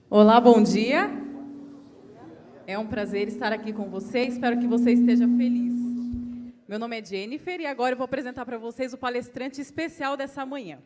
Olá, bom dia. É um prazer estar aqui com você. Espero que você esteja feliz. Meu nome é Jennifer e agora eu vou apresentar para vocês o palestrante especial dessa manhã.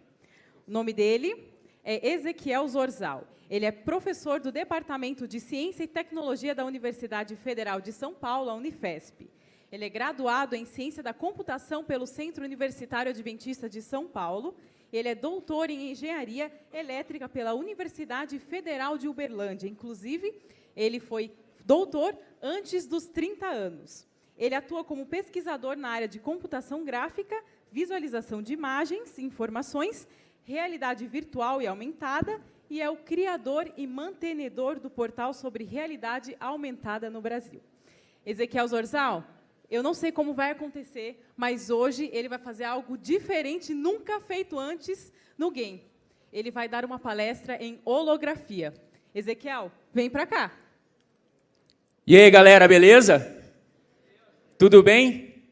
O nome dele é Ezequiel Zorzal. Ele é professor do Departamento de Ciência e Tecnologia da Universidade Federal de São Paulo, a Unifesp. Ele é graduado em Ciência da Computação pelo Centro Universitário Adventista de São Paulo. Ele é doutor em Engenharia Elétrica pela Universidade Federal de Uberlândia. Inclusive, ele foi doutor antes dos 30 anos. Ele atua como pesquisador na área de computação gráfica, visualização de imagens, informações, realidade virtual e aumentada, e é o criador e mantenedor do portal sobre realidade aumentada no Brasil. Ezequiel Zorzal, eu não sei como vai acontecer, mas hoje ele vai fazer algo diferente, nunca feito antes no game. Ele vai dar uma palestra em holografia. Ezequiel, vem para cá. E aí, galera, beleza? Tudo bem?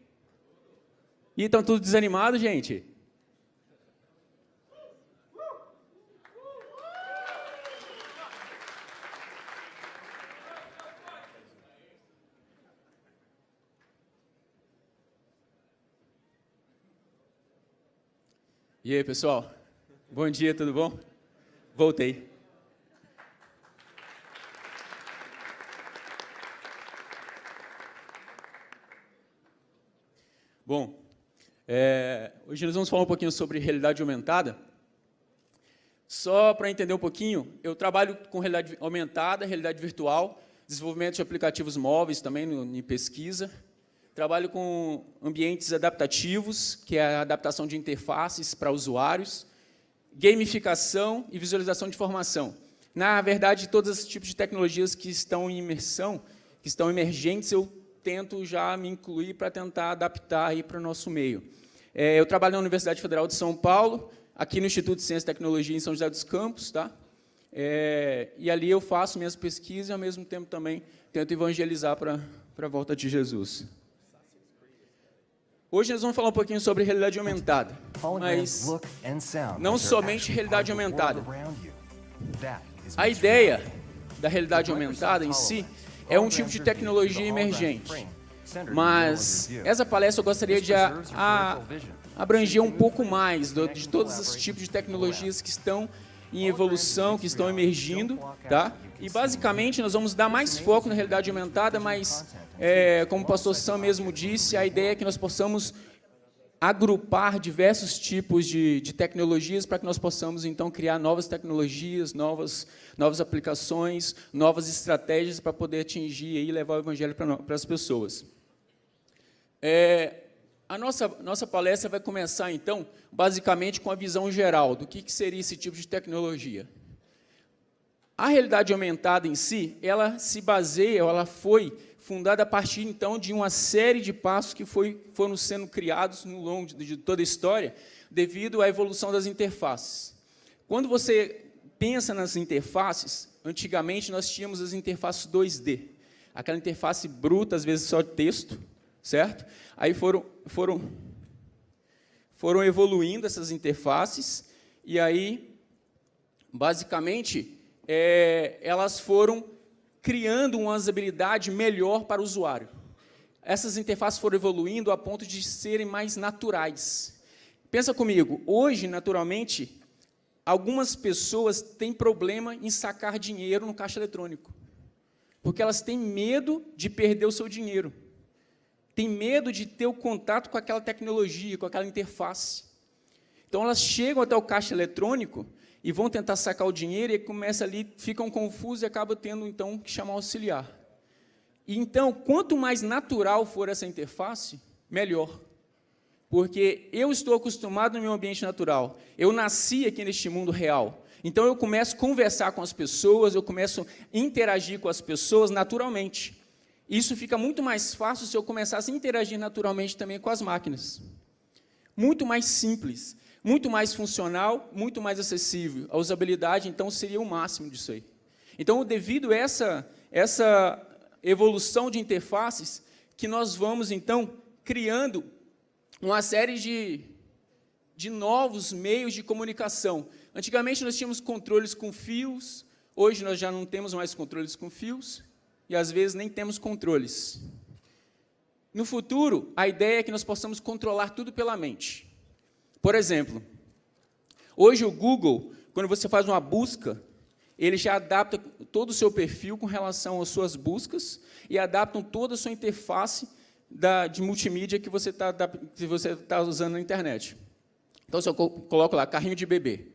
E estão tudo desanimados, gente? E aí, pessoal? Bom dia, tudo bom? Voltei. Bom, hoje nós vamos falar um pouquinho sobre realidade aumentada. Só para entender um pouquinho, eu trabalho com realidade aumentada, realidade virtual, desenvolvimento de aplicativos móveis também em pesquisa. Trabalho com ambientes adaptativos, que é a adaptação de interfaces para usuários, gamificação e visualização de informação. Na verdade, todos esses tipos de tecnologias que estão em imersão, que estão emergentes, eu tento já me incluir para tentar adaptar aí para o nosso meio. Eu trabalho na Universidade Federal de São Paulo, aqui no Instituto de Ciência e Tecnologia em São José dos Campos, tá? E ali eu faço minhas pesquisas e, ao mesmo tempo, também tento evangelizar para a volta de Jesus. Hoje nós vamos falar um pouquinho sobre realidade aumentada, mas não somente realidade aumentada. A ideia da realidade aumentada em si é um tipo de tecnologia emergente, mas essa palestra eu gostaria de abranger um pouco mais de todos esses tipos de tecnologias que estão em evolução, que estão emergindo, tá? E basicamente nós vamos dar mais foco na realidade aumentada, mas como o pastor Sam mesmo disse, a ideia é que nós possamos agrupar diversos tipos de tecnologias para que nós possamos, então, criar novas tecnologias, novas aplicações, novas estratégias para poder atingir e levar o evangelho para as pessoas. A nossa palestra vai começar, então, basicamente com a visão geral do que seria esse tipo de tecnologia. A realidade aumentada em si, ela se baseia, ela foi fundada a partir, então, de uma série de passos que foram sendo criados no longo de toda a história, devido à evolução das interfaces. Quando você pensa nas interfaces, antigamente nós tínhamos as interfaces 2D, aquela interface bruta, às vezes só texto, certo? Aí foram evoluindo essas interfaces, e aí, basicamente, elas foram criando uma usabilidade melhor para o usuário. Essas interfaces foram evoluindo a ponto de serem mais naturais. Pensa comigo, hoje, naturalmente, algumas pessoas têm problema em sacar dinheiro no caixa eletrônico, porque elas têm medo de perder o seu dinheiro, têm medo de ter o contato com aquela tecnologia, com aquela interface. Então, elas chegam até o caixa eletrônico e vão tentar sacar o dinheiro e começa ali, ficam confusos e acabam tendo, então, que chamar o auxiliar. E, então, quanto mais natural for essa interface, melhor. Porque eu estou acostumado no meu ambiente natural. Eu nasci aqui neste mundo real. Então, eu começo a conversar com as pessoas, eu começo a interagir com as pessoas naturalmente. Isso fica muito mais fácil se eu começasse a interagir naturalmente também com as máquinas. Muito mais simples. Muito mais funcional, muito mais acessível. A usabilidade, então, seria o máximo disso aí. Então, devido a essa evolução de interfaces, que nós vamos, então, criando uma série de novos meios de comunicação. Antigamente, nós tínhamos controles com fios, Hoje nós já não temos mais controles com fios e, às vezes, nem temos controles. No futuro, a ideia é que nós possamos controlar tudo pela mente. Por exemplo, hoje o Google, quando você faz uma busca, ele já adapta todo o seu perfil com relação às suas buscas e adaptam toda a sua interface de multimídia que você está usando na internet. Então, se eu coloco lá, carrinho de bebê,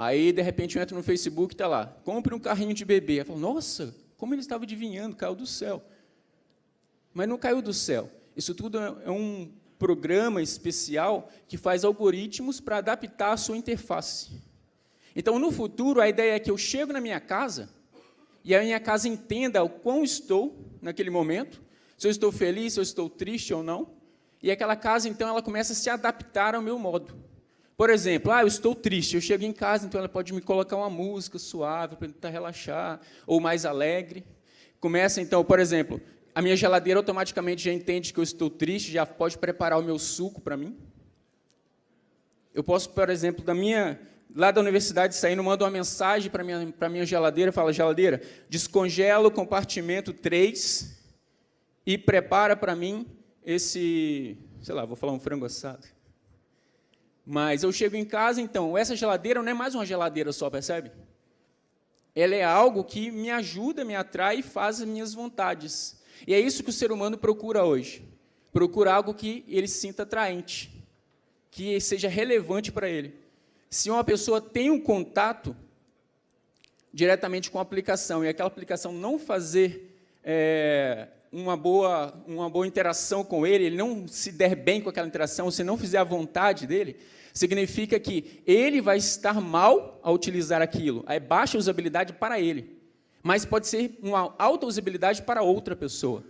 aí, de repente, eu entro no Facebook e está lá, compre um carrinho de bebê. Eu falo, nossa, como ele estava adivinhando, caiu do céu. Mas não caiu do céu. Isso tudo é um programa especial que faz algoritmos para adaptar a sua interface. Então, no futuro, a ideia é que eu chego na minha casa e a minha casa entenda o quão estou naquele momento, se eu estou feliz, se eu estou triste ou não, e aquela casa, então, ela começa a se adaptar ao meu modo. Por exemplo, eu estou triste, eu chego em casa, então ela pode me colocar uma música suave para tentar relaxar, ou mais alegre. Começa, então, por exemplo, a minha geladeira automaticamente já entende que eu estou triste, já pode preparar o meu suco para mim. Eu posso, por exemplo, lá da universidade, saindo, mando uma mensagem para a minha geladeira, fala, geladeira, descongela o compartimento 3 e prepara para mim sei lá, vou falar um frango assado. Mas eu chego em casa, então, essa geladeira não é mais uma geladeira só, percebe? Ela é algo que me ajuda, me atrai e faz as minhas vontades. E é isso que o ser humano procura hoje. Procura algo que ele se sinta atraente, que seja relevante para ele. Se uma pessoa tem um contato diretamente com a aplicação e aquela aplicação não fazer uma boa interação com ele não se der bem com aquela interação, se não fizer a vontade dele, significa que ele vai estar mal ao utilizar aquilo. É baixa usabilidade para ele, mas pode ser uma alta usabilidade para outra pessoa.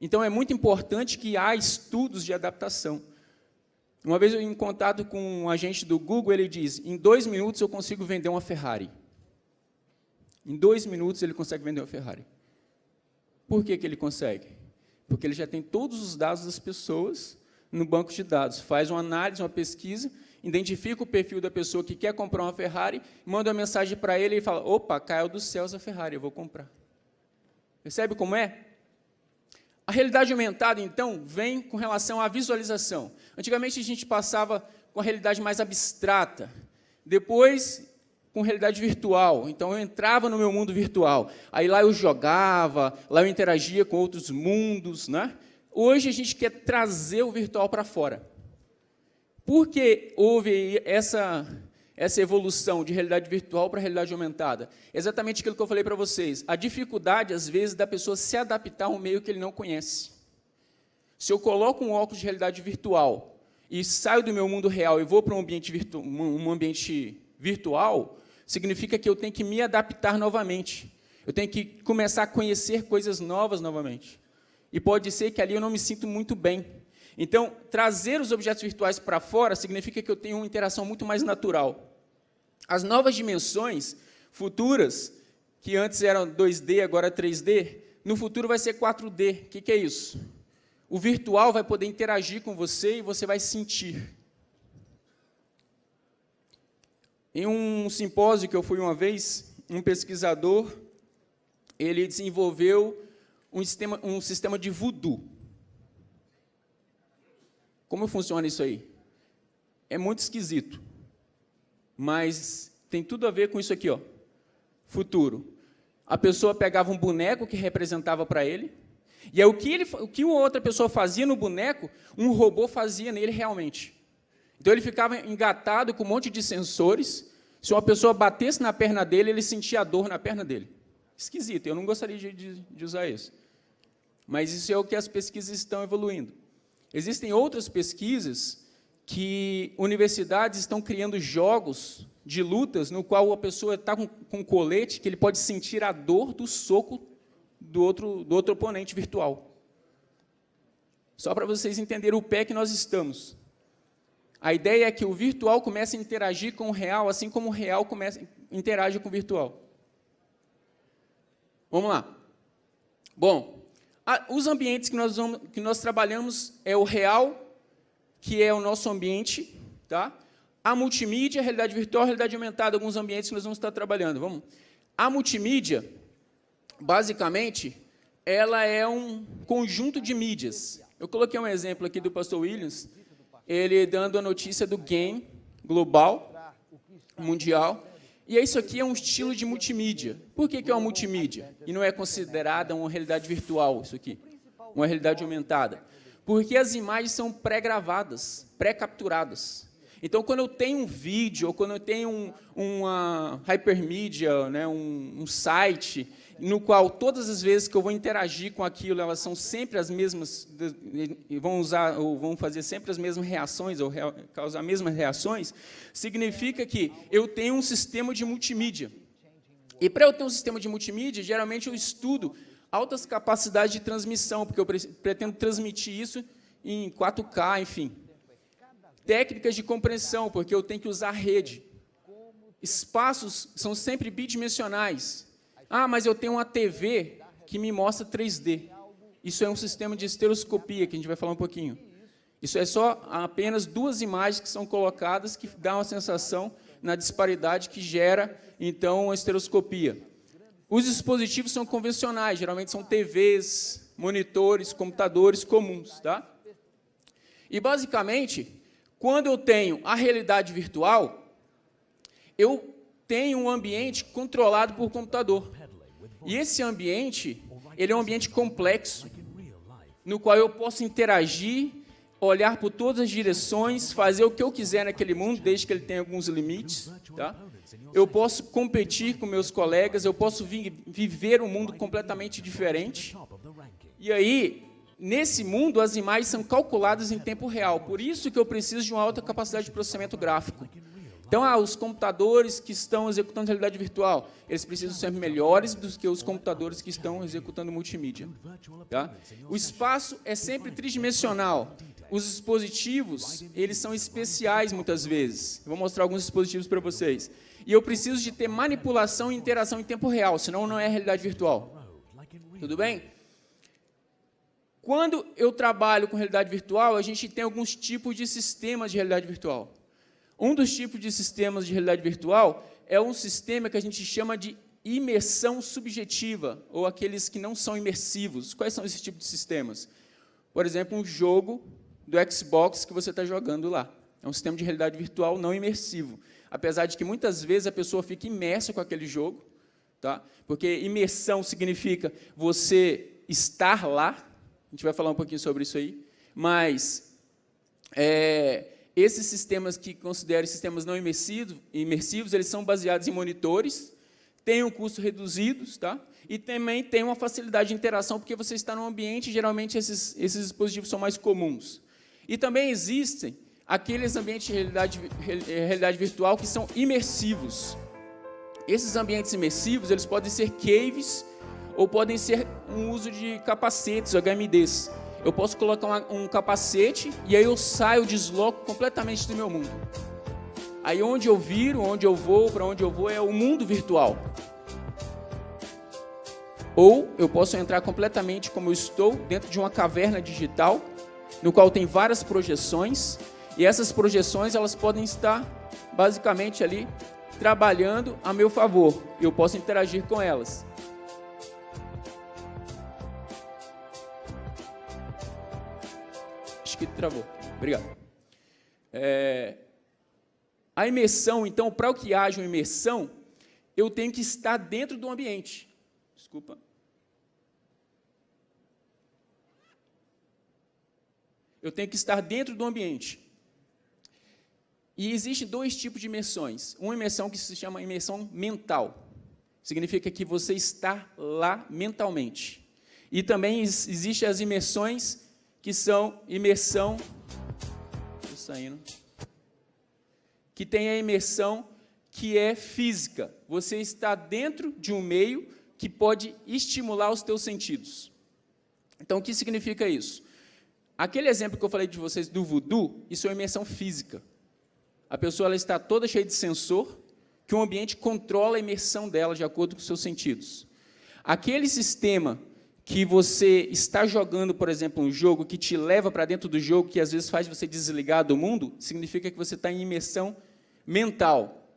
Então, é muito importante que há estudos de adaptação. Uma vez eu em contato com um agente do Google, ele diz, em 2 minutos eu consigo vender uma Ferrari. Em 2 minutos ele consegue vender uma Ferrari. Por que ele consegue? Porque ele já tem todos os dados das pessoas no banco de dados, faz uma análise, uma pesquisa, identifica o perfil da pessoa que quer comprar uma Ferrari, manda uma mensagem para ele e fala, opa, caiu dos céus a Ferrari, eu vou comprar. Percebe como é? A realidade aumentada, então, vem com relação à visualização. Antigamente, a gente passava com a realidade mais abstrata, depois com realidade virtual. Então, eu entrava no meu mundo virtual. Aí lá eu jogava, lá eu interagia com outros mundos, né? Hoje, a gente quer trazer o virtual para fora. Por que houve essa evolução de realidade virtual para realidade aumentada? Exatamente aquilo que eu falei para vocês. A dificuldade, às vezes, da pessoa se adaptar a um meio que ele não conhece. Se eu coloco um óculos de realidade virtual e saio do meu mundo real e vou para um ambiente virtual, significa que eu tenho que me adaptar novamente. Eu tenho que começar a conhecer coisas novas novamente. E pode ser que ali eu não me sinto muito bem. Então, trazer os objetos virtuais para fora significa que eu tenho uma interação muito mais natural. As novas dimensões futuras, que antes eram 2D, agora 3D, no futuro vai ser 4D. O que é isso? O virtual vai poder interagir com você e você vai sentir. Em um simpósio que eu fui uma vez, um pesquisador, ele desenvolveu um sistema de voodoo. Como funciona isso aí? É muito esquisito, mas tem tudo a ver com isso aqui, ó. Futuro. A pessoa pegava um boneco que representava para ele, e aí o que uma outra pessoa fazia no boneco, um robô fazia nele realmente. Então, ele ficava engatado com um monte de sensores. Se uma pessoa batesse na perna dele, ele sentia a dor na perna dele. Esquisito, eu não gostaria de usar isso. Mas isso é o que as pesquisas estão evoluindo. Existem outras pesquisas que universidades estão criando jogos de lutas no qual a pessoa está com um colete que ele pode sentir a dor do soco do outro oponente virtual. Só para vocês entenderem o pé que nós estamos. A ideia é que o virtual comece a interagir com o real, assim como o real interage com o virtual. Vamos lá. Bom, os ambientes que nós trabalhamos é o real, que é o nosso ambiente, tá? A multimídia, a realidade virtual, a realidade aumentada, alguns ambientes que nós vamos estar trabalhando. Vamos. A multimídia, basicamente, ela é um conjunto de mídias. Eu coloquei um exemplo aqui do pastor Williams, ele dando a notícia do game global, mundial, e isso aqui é um estilo de multimídia. Por que é uma multimídia? E não é considerada uma realidade virtual, isso aqui, uma realidade aumentada? Porque as imagens são pré-gravadas, pré-capturadas. Então, quando eu tenho um vídeo, ou quando eu tenho uma hypermídia, né, um site, no qual todas as vezes que eu vou interagir com aquilo, elas são sempre as mesmas, vão fazer sempre as mesmas reações, ou causar as mesmas reações, significa que eu tenho um sistema de multimídia. E, para eu ter um sistema de multimídia, geralmente eu estudo altas capacidades de transmissão, porque eu pretendo transmitir isso em 4K, enfim. Técnicas de compreensão, porque eu tenho que usar rede. Espaços são sempre bidimensionais. Ah, mas eu tenho uma TV que me mostra 3D. Isso é um sistema de estereoscopia, que a gente vai falar um pouquinho. Isso é só apenas duas imagens que são colocadas, que dá uma sensação na disparidade que gera, então, a estereoscopia. Os dispositivos são convencionais, geralmente são TVs, monitores, computadores comuns. Tá? E, basicamente, quando eu tenho a realidade virtual, eu tenho um ambiente controlado por computador. E esse ambiente, ele é um ambiente complexo, no qual eu posso interagir, olhar por todas as direções, fazer o que eu quiser naquele mundo, desde que ele tenha alguns limites. Tá? Eu posso competir com meus colegas, eu posso viver um mundo completamente diferente. E aí, nesse mundo, as imagens são calculadas em tempo real. Por isso que eu preciso de uma alta capacidade de processamento gráfico. Então, os computadores que estão executando realidade virtual, eles precisam ser melhores do que os computadores que estão executando multimídia. Tá? O espaço é sempre tridimensional. Os dispositivos, eles são especiais, muitas vezes. Eu vou mostrar alguns dispositivos para vocês. E eu preciso de ter manipulação e interação em tempo real, senão não é realidade virtual. Tudo bem? Quando eu trabalho com realidade virtual, a gente tem alguns tipos de sistemas de realidade virtual. Um dos tipos de sistemas de realidade virtual é um sistema que a gente chama de imersão subjetiva, ou aqueles que não são imersivos. Quais são esses tipos de sistemas? Por exemplo, um jogo do Xbox que você está jogando lá. É um sistema de realidade virtual não imersivo. Apesar de que, muitas vezes, a pessoa fica imersa com aquele jogo, tá? Porque imersão significa você estar lá. A gente vai falar um pouquinho sobre isso aí. Mas esses sistemas que consideram sistemas não imersivos, eles são baseados em monitores, têm um custo reduzido, tá? E também tem uma facilidade de interação, porque você está num ambiente, geralmente esses dispositivos são mais comuns. E também existem aqueles ambientes de realidade virtual que são imersivos. Esses ambientes imersivos, eles podem ser caves ou podem ser um uso de capacetes, HMDs. Eu posso colocar um capacete e aí eu saio, desloco completamente do meu mundo. Aí onde eu viro, onde eu vou, para onde eu vou é o mundo virtual. Ou eu posso entrar completamente como eu estou, dentro de uma caverna digital, no qual tem várias projeções, e essas projeções elas podem estar basicamente ali trabalhando a meu favor. Eu posso interagir com elas. Acho que travou. Obrigado. A imersão, então, para que haja uma imersão, eu tenho que estar dentro do ambiente. Desculpa. Eu tenho que estar dentro do ambiente. E existem dois tipos de imersões. Uma imersão que se chama imersão mental. Significa que você está lá mentalmente. E também existem as imersões que são imersão... Estou saindo. Que tem a imersão que é física. Você está dentro de um meio que pode estimular os teus sentidos. Então, o que significa isso? Aquele exemplo que eu falei de vocês do voodoo, isso é uma imersão física. A pessoa ela está toda cheia de sensor, que o ambiente controla a imersão dela de acordo com os seus sentidos. Aquele sistema que você está jogando, por exemplo, um jogo que te leva para dentro do jogo, que às vezes faz você desligar do mundo, significa que você está em imersão mental.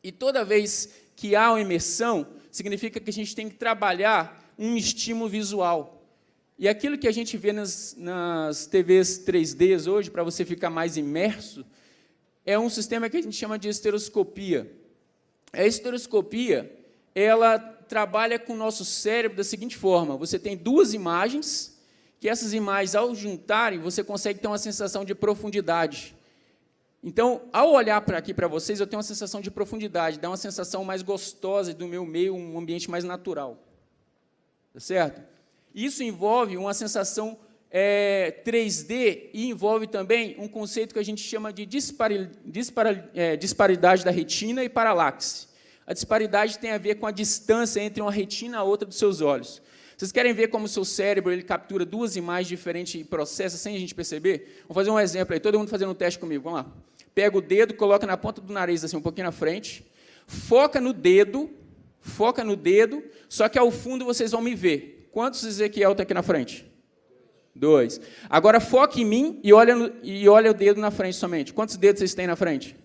E toda vez que há uma imersão, significa que a gente tem que trabalhar um estímulo visual. E aquilo que a gente vê nas TVs 3D hoje, para você ficar mais imerso, é um sistema que a gente chama de estereoscopia. A estereoscopia, ela trabalha com o nosso cérebro da seguinte forma: você tem duas imagens, que essas imagens, ao juntarem, você consegue ter uma sensação de profundidade. Então, ao olhar para aqui para vocês, eu tenho uma sensação de profundidade, dá uma sensação mais gostosa do meu meio, um ambiente mais natural. Tá certo? Isso envolve uma sensação 3D e envolve também um conceito que a gente chama de disparidade da retina e paralaxe. A disparidade tem a ver com a distância entre uma retina e a outra dos seus olhos. Vocês querem ver como o seu cérebro ele captura duas imagens diferentes e processa sem a gente perceber? Vou fazer um exemplo aí, todo mundo fazendo um teste comigo, vamos lá. Pega o dedo, coloca na ponta do nariz, assim, um pouquinho na frente, foca no dedo, só que ao fundo vocês vão me ver. Quantos Ezequiel está aqui na frente? 2. Agora foca em mim e olha o dedo na frente somente. Quantos dedos vocês têm na frente?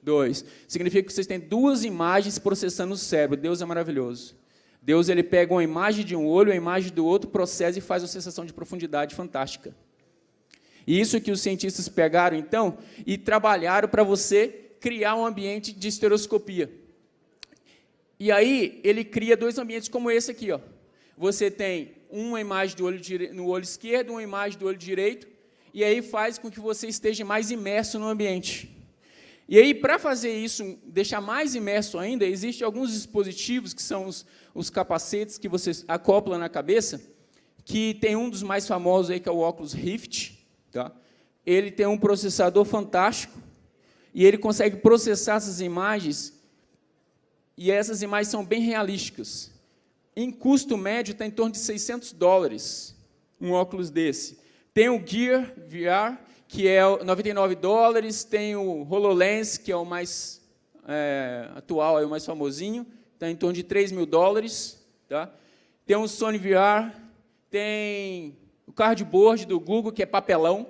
2. Significa que vocês têm duas imagens processando no cérebro. Deus é maravilhoso. Deus ele pega uma imagem de um olho, uma imagem do outro, processa e faz uma sensação de profundidade fantástica. E isso que os cientistas pegaram, então, e trabalharam para você criar um ambiente de estereoscopia. E aí, ele cria dois ambientes como esse aqui. Ó. Você tem uma imagem do olho no olho esquerdo, uma imagem do olho direito, e aí faz com que você esteja mais imerso no ambiente. E aí, para fazer isso, deixar mais imerso ainda, existem alguns dispositivos, que são os capacetes que você acopla na cabeça, que tem um dos mais famosos, aí, que é o Oculus Rift. Tá? Ele tem um processador fantástico, e ele consegue processar essas imagens, e essas imagens são bem realísticas. Em custo médio, está em torno de $600, um óculos desse. Tem o Gear VR, que é $99, tem o HoloLens, que é o mais atual, é o mais famosinho, está em torno de $3.000. Tá? Tem o Sony VR, tem o cardboard do Google, que é papelão.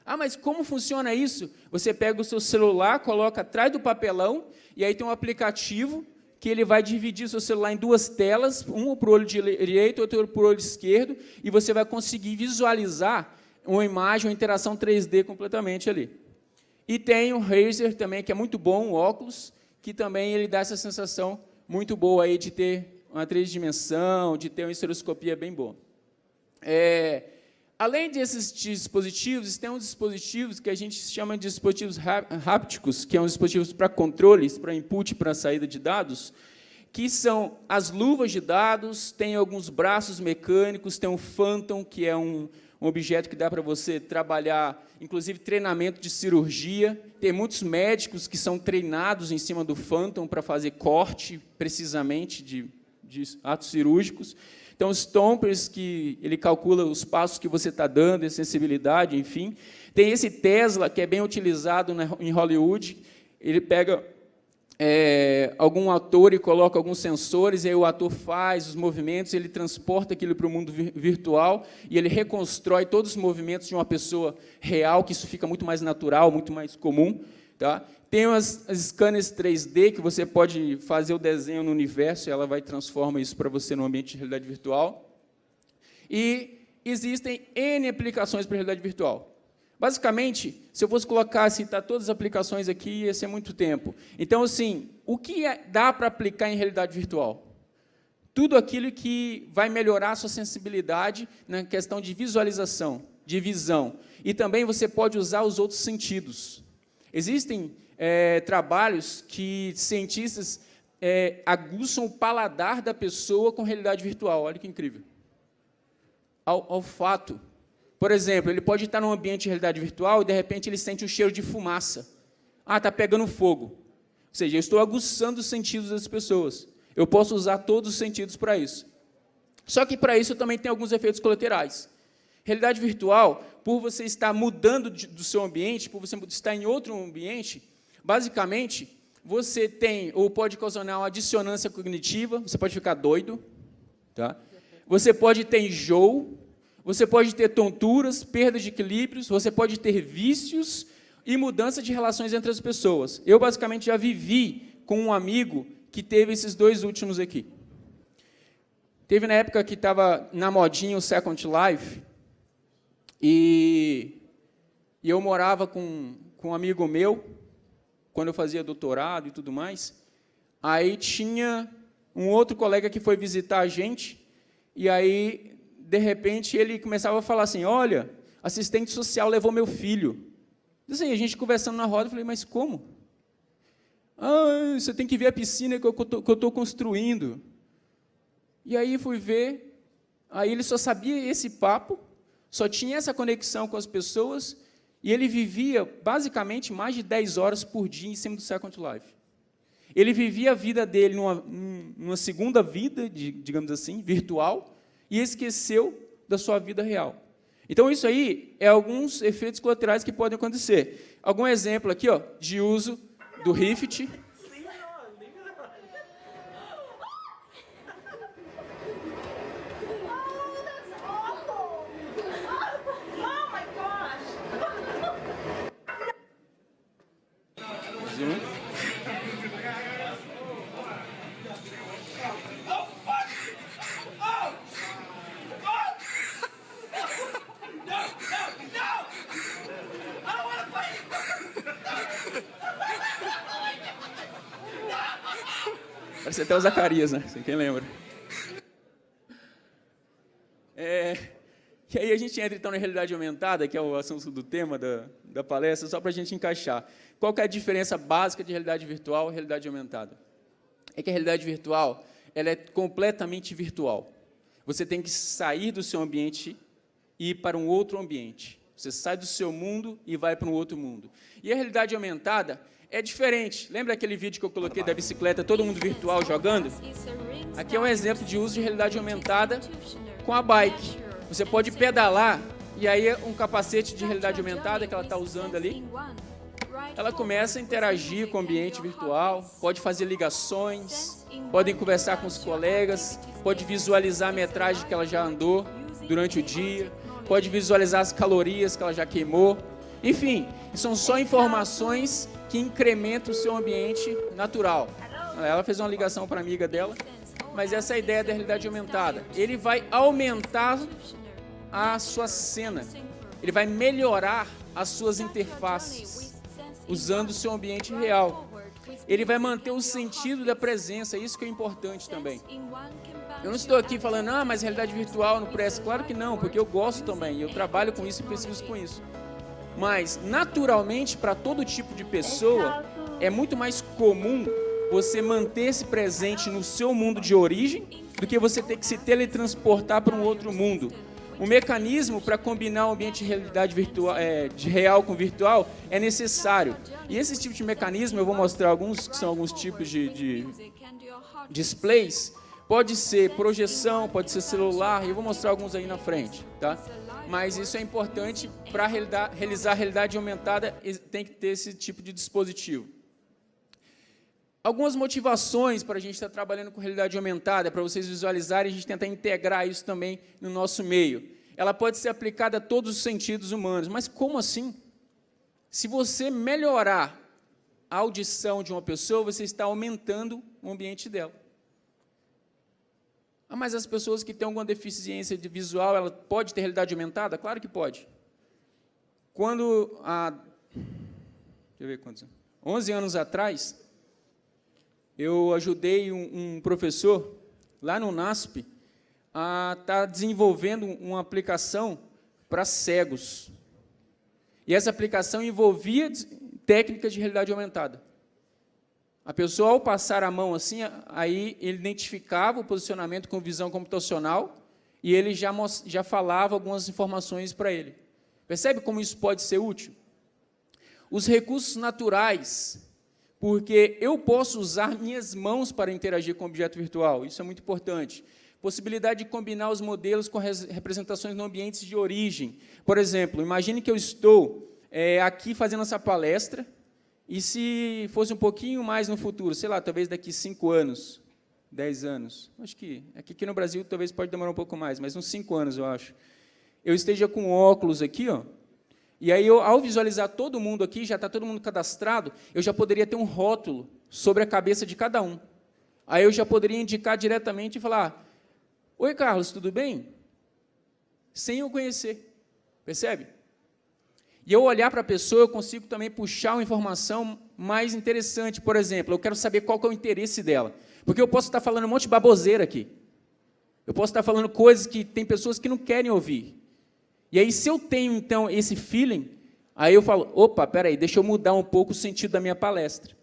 Ah, mas como funciona isso? Você pega o seu celular, coloca atrás do papelão, e aí tem um aplicativo que ele vai dividir o seu celular em duas telas, uma para o olho direito, outra para o olho esquerdo, e você vai conseguir visualizar uma imagem, uma interação 3D completamente ali. E tem o Razer também, que é muito bom, o óculos, que também ele dá essa sensação muito boa aí de ter uma tridimensional, de ter uma estereoscopia bem boa. Além desses dispositivos, tem uns dispositivos que a gente chama de dispositivos hápticos, que são dispositivos para controles, para input, para saída de dados, que são as luvas de dados, tem alguns braços mecânicos, tem o Phantom, que é um objeto que dá para você trabalhar, inclusive, treinamento de cirurgia. Tem muitos médicos que são treinados em cima do Phantom para fazer corte, precisamente, de atos cirúrgicos. Então, os Stompers, que ele calcula os passos que você está dando, a sensibilidade, enfim. Tem esse Tesla, que é bem utilizado em Hollywood. Ele pega algum ator e coloca alguns sensores, e aí o ator faz os movimentos, ele transporta aquilo para o mundo virtual, e ele reconstrói todos os movimentos de uma pessoa real, que isso fica muito mais natural, muito mais comum. Tá? Tem as scanners 3D, que você pode fazer o desenho no universo, e ela vai transformar isso para você no ambiente de realidade virtual. E existem N aplicações para realidade virtual. Basicamente, se eu fosse colocar, citar todas as aplicações aqui, ia ser muito tempo. Então, assim, o que dá para aplicar em realidade virtual? Tudo aquilo que vai melhorar a sua sensibilidade na questão de visualização, de visão. E também você pode usar os outros sentidos. Existem trabalhos que cientistas aguçam o paladar da pessoa com realidade virtual. Olha que incrível. Olfato. Por exemplo, ele pode estar num ambiente de realidade virtual e, de repente, ele sente um cheiro de fumaça. Ah, está pegando fogo. Ou seja, eu estou aguçando os sentidos das pessoas. Eu posso usar todos os sentidos para isso. Só que, para isso, eu também tenho alguns efeitos colaterais. Realidade virtual, por você estar mudando do seu ambiente, por você estar em outro ambiente, basicamente, você tem, ou pode ocasionar uma dissonância cognitiva, você pode ficar doido, tá? Você pode ter enjoo, você pode ter tonturas, perda de equilíbrios, você pode ter vícios e mudança de relações entre as pessoas. Eu, basicamente, já vivi com um amigo que teve esses 2 últimos aqui. Teve na época que estava na modinha o Second Life, e eu morava com um amigo meu, quando eu fazia doutorado e tudo mais. Aí tinha um outro colega que foi visitar a gente, e aí, de repente, ele começava a falar assim, olha, assistente social levou meu filho. Assim, a gente conversando na roda, eu falei, mas como? Ah, você tem que ver a piscina que eu estou construindo. E aí fui ver, aí ele só sabia esse papo, só tinha essa conexão com as pessoas, e ele vivia, basicamente, mais de 10 horas por dia em cima do Second Life. Ele vivia a vida dele numa segunda vida, digamos assim, virtual, e esqueceu da sua vida real. Então, isso aí é alguns efeitos colaterais que podem acontecer. Algum exemplo aqui, ó, de uso do Rift. Parece até o Zacarias, né? Quem lembra? E aí a gente entra, então, na realidade aumentada, que é o assunto do tema da palestra, só para a gente encaixar. Qual que é a diferença básica de realidade virtual e realidade aumentada? É que a realidade virtual ela é completamente virtual. Você tem que sair do seu ambiente e ir para um outro ambiente. Você sai do seu mundo e vai para um outro mundo. E a realidade aumentada é diferente. Lembra aquele vídeo que eu coloquei da bicicleta, todo mundo virtual jogando? Aqui é um exemplo de uso de realidade aumentada com a bike. Você pode pedalar, e aí um capacete de realidade aumentada que ela está usando ali, ela começa a interagir com o ambiente virtual, pode fazer ligações, pode conversar com os colegas, pode visualizar a metragem que ela já andou durante o dia, pode visualizar as calorias que ela já queimou. Enfim, são só informações que incrementam o seu ambiente natural. Ela fez uma ligação para a amiga dela, mas essa é a ideia da realidade aumentada. Ele vai aumentar a sua cena, ele vai melhorar as suas interfaces, usando o seu ambiente real. Ele vai manter o sentido da presença, isso que é importante também. Eu não estou aqui falando, mas realidade virtual não presta. Claro que não, porque eu gosto também, eu trabalho com isso e pesquiso com isso. Mas, naturalmente, para todo tipo de pessoa, é muito mais comum você manter-se presente no seu mundo de origem do que você ter que se teletransportar para um outro mundo. O mecanismo para combinar o ambiente de realidade virtual, de real com virtual é necessário. E esse tipo de mecanismo, eu vou mostrar alguns, que são alguns tipos de displays. Pode ser projeção, pode ser celular, e eu vou mostrar alguns aí na frente, tá? Mas isso é importante para realizar a realidade aumentada, tem que ter esse tipo de dispositivo. Algumas motivações para a gente estar trabalhando com realidade aumentada, para vocês visualizarem e a gente tentar integrar isso também no nosso meio. Ela pode ser aplicada a todos os sentidos humanos, mas como assim? Se você melhorar a audição de uma pessoa, você está aumentando o ambiente dela. Mas as pessoas que têm alguma deficiência de visual, ela pode ter realidade aumentada? Claro que pode. Quando, deixa eu ver quantos, 11 anos atrás, eu ajudei um professor, lá no NASP, a estar desenvolvendo uma aplicação para cegos. E essa aplicação envolvia técnicas de realidade aumentada. A pessoa, ao passar a mão assim, aí ele identificava o posicionamento com visão computacional e ele já falava algumas informações para ele. Percebe como isso pode ser útil? Os recursos naturais, porque eu posso usar minhas mãos para interagir com o objeto virtual, isso é muito importante. Possibilidade de combinar os modelos com representações no ambiente de origem. Por exemplo, imagine que eu estou aqui fazendo essa palestra, e se fosse um pouquinho mais no futuro, sei lá, talvez daqui 5 anos, 10 anos, acho que aqui no Brasil talvez pode demorar um pouco mais, mas uns 5 anos, eu acho. Eu esteja com óculos aqui, ó, e aí, ao visualizar todo mundo aqui, já está todo mundo cadastrado, eu já poderia ter um rótulo sobre a cabeça de cada um. Aí eu já poderia indicar diretamente e falar, oi, Carlos, tudo bem? Sem eu conhecer, percebe? E eu olhar para a pessoa, eu consigo também puxar uma informação mais interessante. Por exemplo, eu quero saber qual que é o interesse dela. Porque eu posso estar falando um monte de baboseira aqui. Eu posso estar falando coisas que tem pessoas que não querem ouvir. E aí, se eu tenho, então, esse feeling, aí eu falo, opa, peraí, deixa eu mudar um pouco o sentido da minha palestra.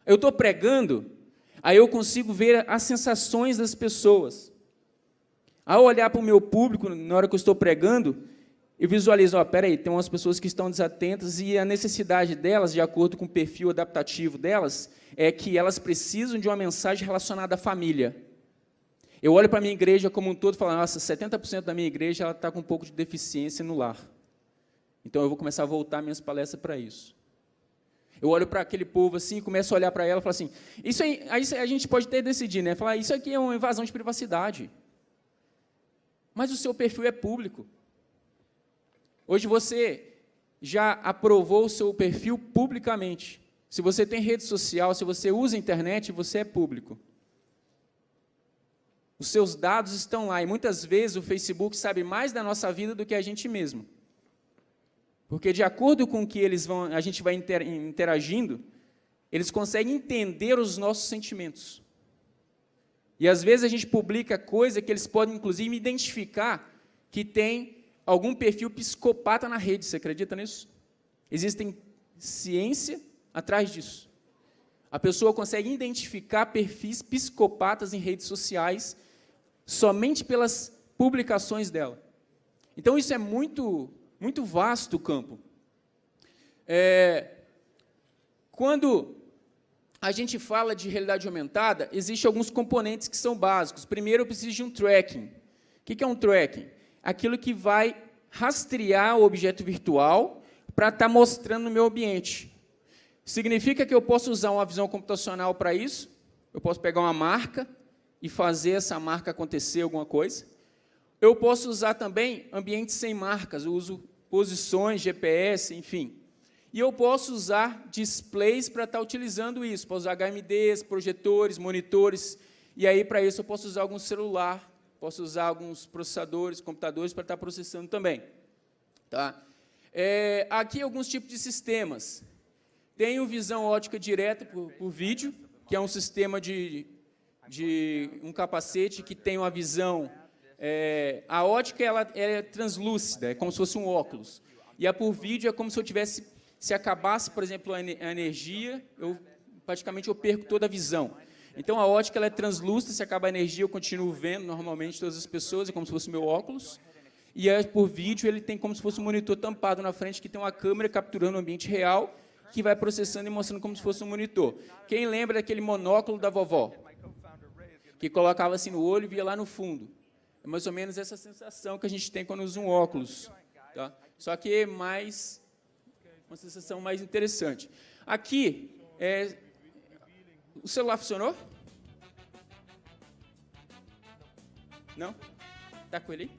Eu estou pregando, aí eu consigo ver as sensações das pessoas. Ao olhar para o meu público, na hora que eu estou pregando, eu visualizo, peraí, tem umas pessoas que estão desatentas e a necessidade delas, de acordo com o perfil adaptativo delas, é que elas precisam de uma mensagem relacionada à família. Eu olho para a minha igreja como um todo e falo, nossa, 70% da minha igreja está com um pouco de deficiência no lar. Então, eu vou começar a voltar minhas palestras para isso. Eu olho para aquele povo assim, começo a olhar para ela e falo assim, isso aí a gente pode até decidir, né? Falar, isso aqui é uma invasão de privacidade. Mas o seu perfil é público. Hoje você já aprovou o seu perfil publicamente. Se você tem rede social, se você usa a internet, você é público. Os seus dados estão lá, e muitas vezes o Facebook sabe mais da nossa vida do que a gente mesmo. Porque, de acordo com o que a gente vai interagindo, eles conseguem entender os nossos sentimentos. E, às vezes, a gente publica coisa que eles podem, inclusive, identificar que tem algum perfil psicopata na rede. Você acredita nisso? Existem ciência atrás disso. A pessoa consegue identificar perfis psicopatas em redes sociais somente pelas publicações dela. Então, isso é muito vasto o campo. Quando a gente fala de realidade aumentada, existem alguns componentes que são básicos. Primeiro, eu preciso de um tracking. O que é um tracking? Aquilo que vai rastrear o objeto virtual para estar mostrando no meu ambiente. Significa que eu posso usar uma visão computacional para isso, eu posso pegar uma marca e fazer essa marca acontecer alguma coisa. Eu posso usar também ambientes sem marcas, eu uso posições, GPS, enfim. E eu posso usar displays para estar utilizando isso, posso usar HMDs, projetores, monitores, e aí para isso eu posso usar algum celular, posso usar alguns processadores, computadores para estar processando também. Tá? Aqui alguns tipos de sistemas. Tenho visão ótica direta por vídeo, que é um sistema de um capacete que tem uma visão... a ótica ela é translúcida, é como se fosse um óculos. E a por vídeo é como se eu tivesse... Se acabasse, por exemplo, a energia, praticamente eu perco toda a visão. Então, a ótica ela é translúcida, se acaba a energia, eu continuo vendo normalmente todas as pessoas, é como se fosse meu óculos. E por vídeo, ele tem como se fosse um monitor tampado na frente, que tem uma câmera capturando o ambiente real, que vai processando e mostrando como se fosse um monitor. Quem lembra daquele monóculo da vovó? Que colocava assim no olho e via lá no fundo. É mais ou menos essa sensação que a gente tem quando usa um óculos. Tá? Só que é uma sensação mais interessante. Aqui, o celular funcionou? Não? Está com ele aí?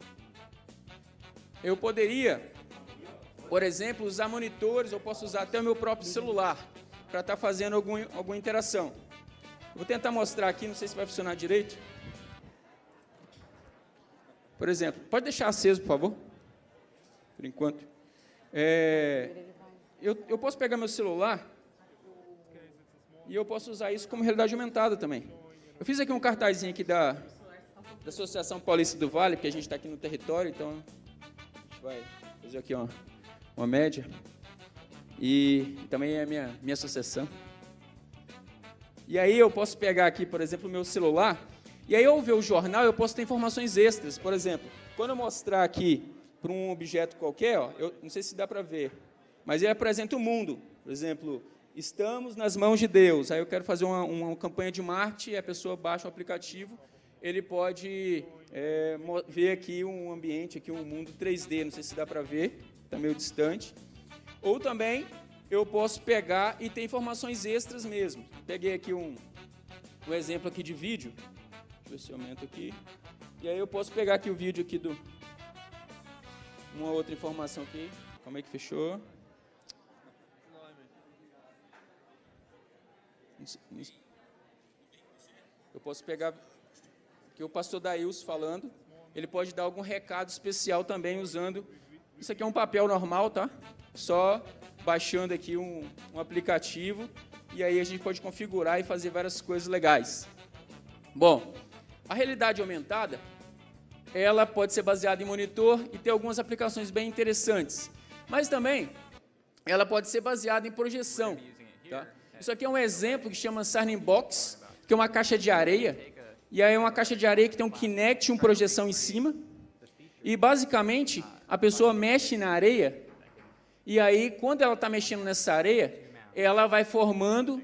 Eu poderia, por exemplo, usar monitores, eu posso usar até o meu próprio celular para estar fazendo alguma interação. Vou tentar mostrar aqui, não sei se vai funcionar direito. Por exemplo, pode deixar aceso, por favor? Por enquanto. Eu posso pegar meu celular e eu posso usar isso como realidade aumentada também. Eu fiz aqui um cartazinho aqui da Associação Paulista do Vale, porque a gente está aqui no território, então a gente vai fazer aqui uma média. E também é a minha associação. E aí eu posso pegar aqui, por exemplo, o meu celular, e aí ao ver o jornal eu posso ter informações extras. Por exemplo, quando eu mostrar aqui para um objeto qualquer, eu não sei se dá para ver, mas ele apresenta o mundo. Por exemplo, estamos nas mãos de Deus. Aí eu quero fazer uma campanha de marketing, a pessoa baixa o aplicativo, ele pode ver aqui um ambiente, aqui um mundo 3D, não sei se dá para ver, está meio distante. Ou também eu posso pegar e ter informações extras mesmo. Peguei aqui um exemplo aqui de vídeo. Deixa eu ver se eu aumento aqui. E aí eu posso pegar aqui o vídeo aqui uma outra informação aqui. Como é que fechou? Eu posso pegar aqui o pastor Daílson falando. Ele pode dar algum recado especial também usando... Isso aqui é um papel normal, tá? Só baixando aqui um aplicativo e aí a gente pode configurar e fazer várias coisas legais. Bom, a realidade aumentada, ela pode ser baseada em monitor e ter algumas aplicações bem interessantes. Mas também, ela pode ser baseada em projeção. Tá? Isso aqui é um exemplo que chama Sarning Box, que é uma caixa de areia. E aí é uma caixa de areia que tem um Kinect e uma projeção em cima. E, basicamente, a pessoa mexe na areia. E aí, quando ela está mexendo nessa areia, ela vai formando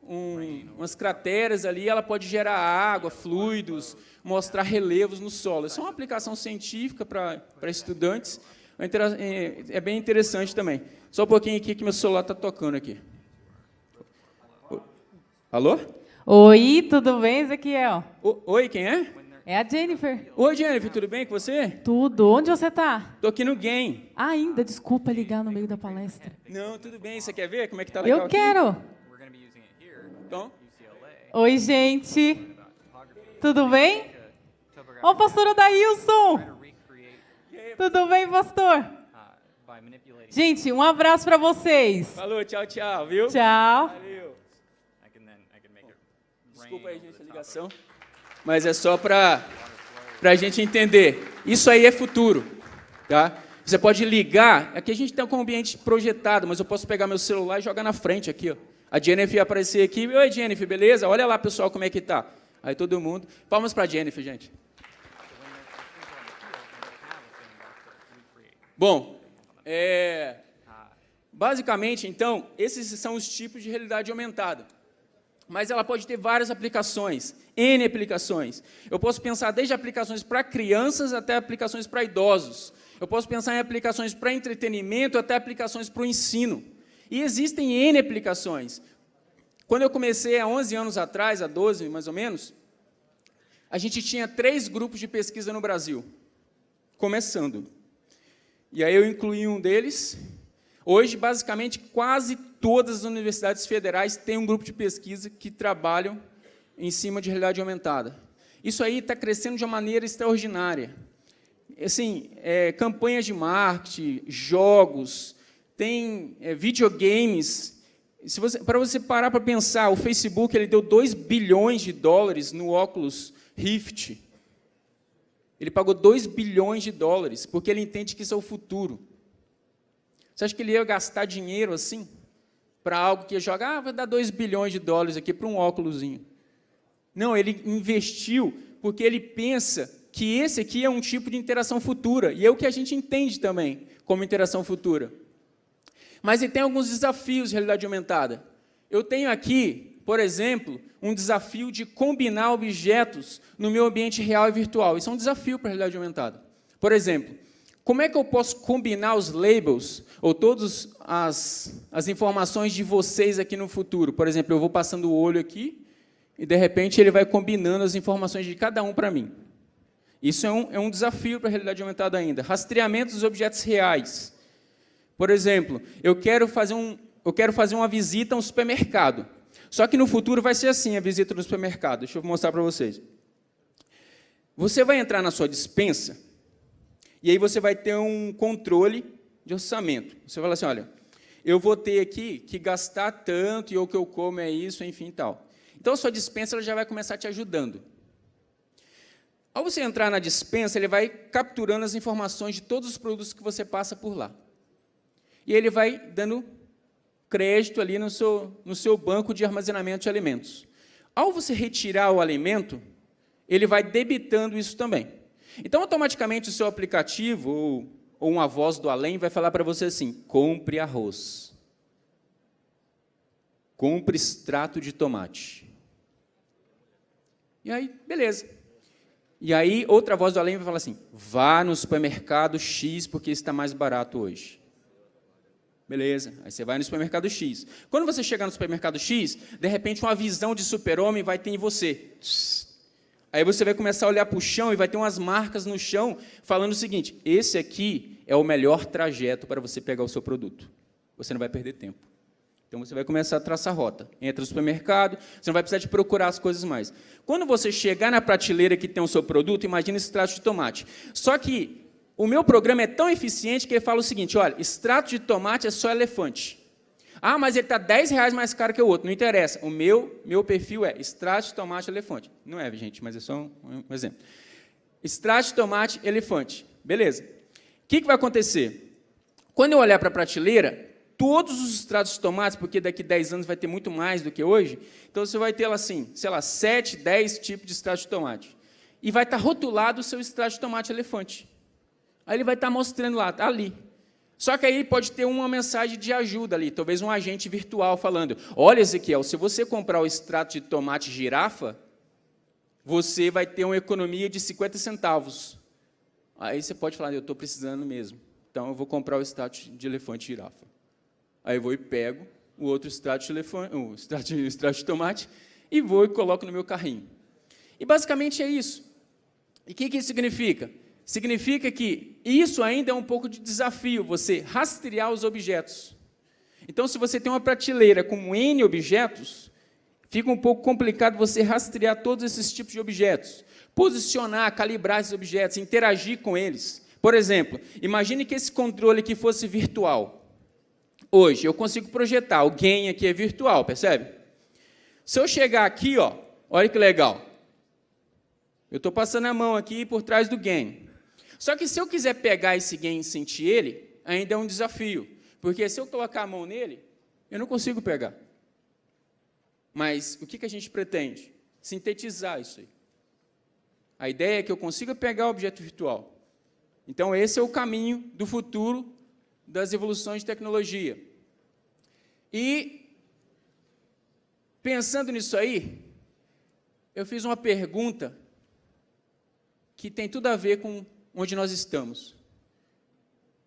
umas crateras ali, ela pode gerar água, fluidos, mostrar relevos no solo. Isso é uma aplicação científica para estudantes, é bem interessante também. Só um pouquinho aqui que meu celular está tocando aqui. Alô? Oi, tudo bem, Ezequiel? Oi, quem é? É a Jennifer. Oi, Jennifer, tudo bem com você? Tudo. Onde você está? Estou aqui no game. Ainda, desculpa ligar no meio da palestra. Não, tudo bem. Você quer ver como é que está legal Eu quero. Aqui? Então? Oi, gente. Tudo bem? Ó, pastor Adailson. Tudo bem, pastor? Gente, um abraço para vocês. Falou, tchau, tchau, viu? Tchau. Valeu. Desculpa aí, gente, a ligação. Mas é só para a gente entender. Isso aí é futuro, tá? Você pode ligar. Aqui a gente tem um ambiente projetado, mas eu posso pegar meu celular e jogar na frente aqui, ó. A Jennifer ia aparecer aqui. Oi, Jennifer, beleza? Olha lá, pessoal, como é que tá. Aí todo mundo... Palmas para a Jennifer, gente. Bom, basicamente, então, esses são os tipos de realidade aumentada. Mas ela pode ter várias aplicações, N aplicações. Eu posso pensar desde aplicações para crianças até aplicações para idosos. Eu posso pensar em aplicações para entretenimento até aplicações para o ensino. E existem N aplicações. Quando eu comecei, há 11 anos atrás, há 12 mais ou menos, a gente tinha 3 grupos de pesquisa no Brasil, começando. E aí eu incluí um deles. Hoje, basicamente, quase todas as universidades federais têm um grupo de pesquisa que trabalham em cima de realidade aumentada. Isso aí está crescendo de uma maneira extraordinária. Assim, campanhas de marketing, jogos, tem videogames. Para você parar para pensar, o Facebook ele deu $2 bilhões no Oculus Rift. Ele pagou $2 bilhões, porque ele entende que isso é o futuro. Você acha que ele ia gastar dinheiro assim, para algo que ia jogar, vai dar $2 bilhões aqui para um óculosinho? Não, ele investiu porque ele pensa que esse aqui é um tipo de interação futura, e é o que a gente entende também como interação futura. Mas ele tem alguns desafios de realidade aumentada. Eu tenho aqui, por exemplo, um desafio de combinar objetos no meu ambiente real e virtual. Isso é um desafio para a realidade aumentada. Por exemplo, como é que eu posso combinar os labels, ou todas as informações de vocês aqui no futuro? Por exemplo, eu vou passando o olho aqui, e, de repente, ele vai combinando as informações de cada um para mim. Isso é um desafio para a realidade aumentada ainda. Rastreamento dos objetos reais. Por exemplo, eu quero fazer uma visita a um supermercado. Só que no futuro vai ser assim, a visita no supermercado. Deixa eu mostrar para vocês. Você vai entrar na sua despensa, e aí você vai ter um controle de orçamento. Você fala assim, olha, eu vou ter aqui que gastar tanto, e o que eu como é isso, enfim, tal. Então, a sua despensa ela já vai começar te ajudando. Ao você entrar na despensa, ele vai capturando as informações de todos os produtos que você passa por lá. E ele vai dando crédito ali no seu banco de armazenamento de alimentos. Ao você retirar o alimento, ele vai debitando isso também. Então, automaticamente, o seu aplicativo, ou uma voz do além, vai falar para você assim, compre arroz. Compre extrato de tomate. E aí, beleza. E aí, outra voz do além vai falar assim, vá no supermercado X, porque está mais barato hoje. Beleza, aí você vai no supermercado X. Quando você chegar no supermercado X, de repente uma visão de super-homem vai ter em você. Aí você vai começar a olhar para o chão e vai ter umas marcas no chão falando o seguinte, esse aqui é o melhor trajeto para você pegar o seu produto. Você não vai perder tempo. Então, você vai começar a traçar rota. Entra no supermercado, você não vai precisar de procurar as coisas mais. Quando você chegar na prateleira que tem o seu produto, imagina extrato de tomate. Só que o meu programa é tão eficiente que ele fala o seguinte, olha, extrato de tomate é só elefante. Ah, mas ele está R$10 mais caro que o outro. Não interessa. O meu perfil é extrato de tomate elefante. Não é, gente, mas é só um exemplo. Extrato de tomate elefante. Beleza. O que vai acontecer? Quando eu olhar para a prateleira, todos os extratos de tomates, porque daqui a 10 anos vai ter muito mais do que hoje, então você vai ter, assim, sei lá, 7, 10 tipos de extrato de tomate. E vai estar rotulado o seu extrato de tomate elefante. Aí ele vai estar mostrando lá, tá ali. Só que aí pode ter uma mensagem de ajuda ali, talvez um agente virtual falando, olha, Ezequiel, se você comprar o extrato de tomate girafa, você vai ter uma economia de 50 centavos. Aí você pode falar, eu estou precisando mesmo, então eu vou comprar o extrato de elefante girafa. Aí eu vou e pego o outro extrato de elefante, o extrato de tomate, e vou e coloco no meu carrinho. E basicamente é isso. E o que isso significa? Significa que isso ainda é um pouco de desafio, você rastrear os objetos. Então, se você tem uma prateleira com N objetos, fica um pouco complicado você rastrear todos esses tipos de objetos, posicionar, calibrar esses objetos, interagir com eles. Por exemplo, imagine que esse controle aqui fosse virtual. Hoje, eu consigo projetar, o gain aqui é virtual, percebe? Se eu chegar aqui, ó, olha que legal. Eu estou passando a mão aqui por trás do gain. Só que se eu quiser pegar esse gain e sentir ele, ainda é um desafio. Porque se eu colocar a mão nele, eu não consigo pegar. Mas o que a gente pretende? Sintetizar isso aí. A ideia é que eu consiga pegar o objeto virtual. Então, esse é o caminho do futuro das evoluções de tecnologia. E, pensando nisso aí, eu fiz uma pergunta que tem tudo a ver com onde nós estamos.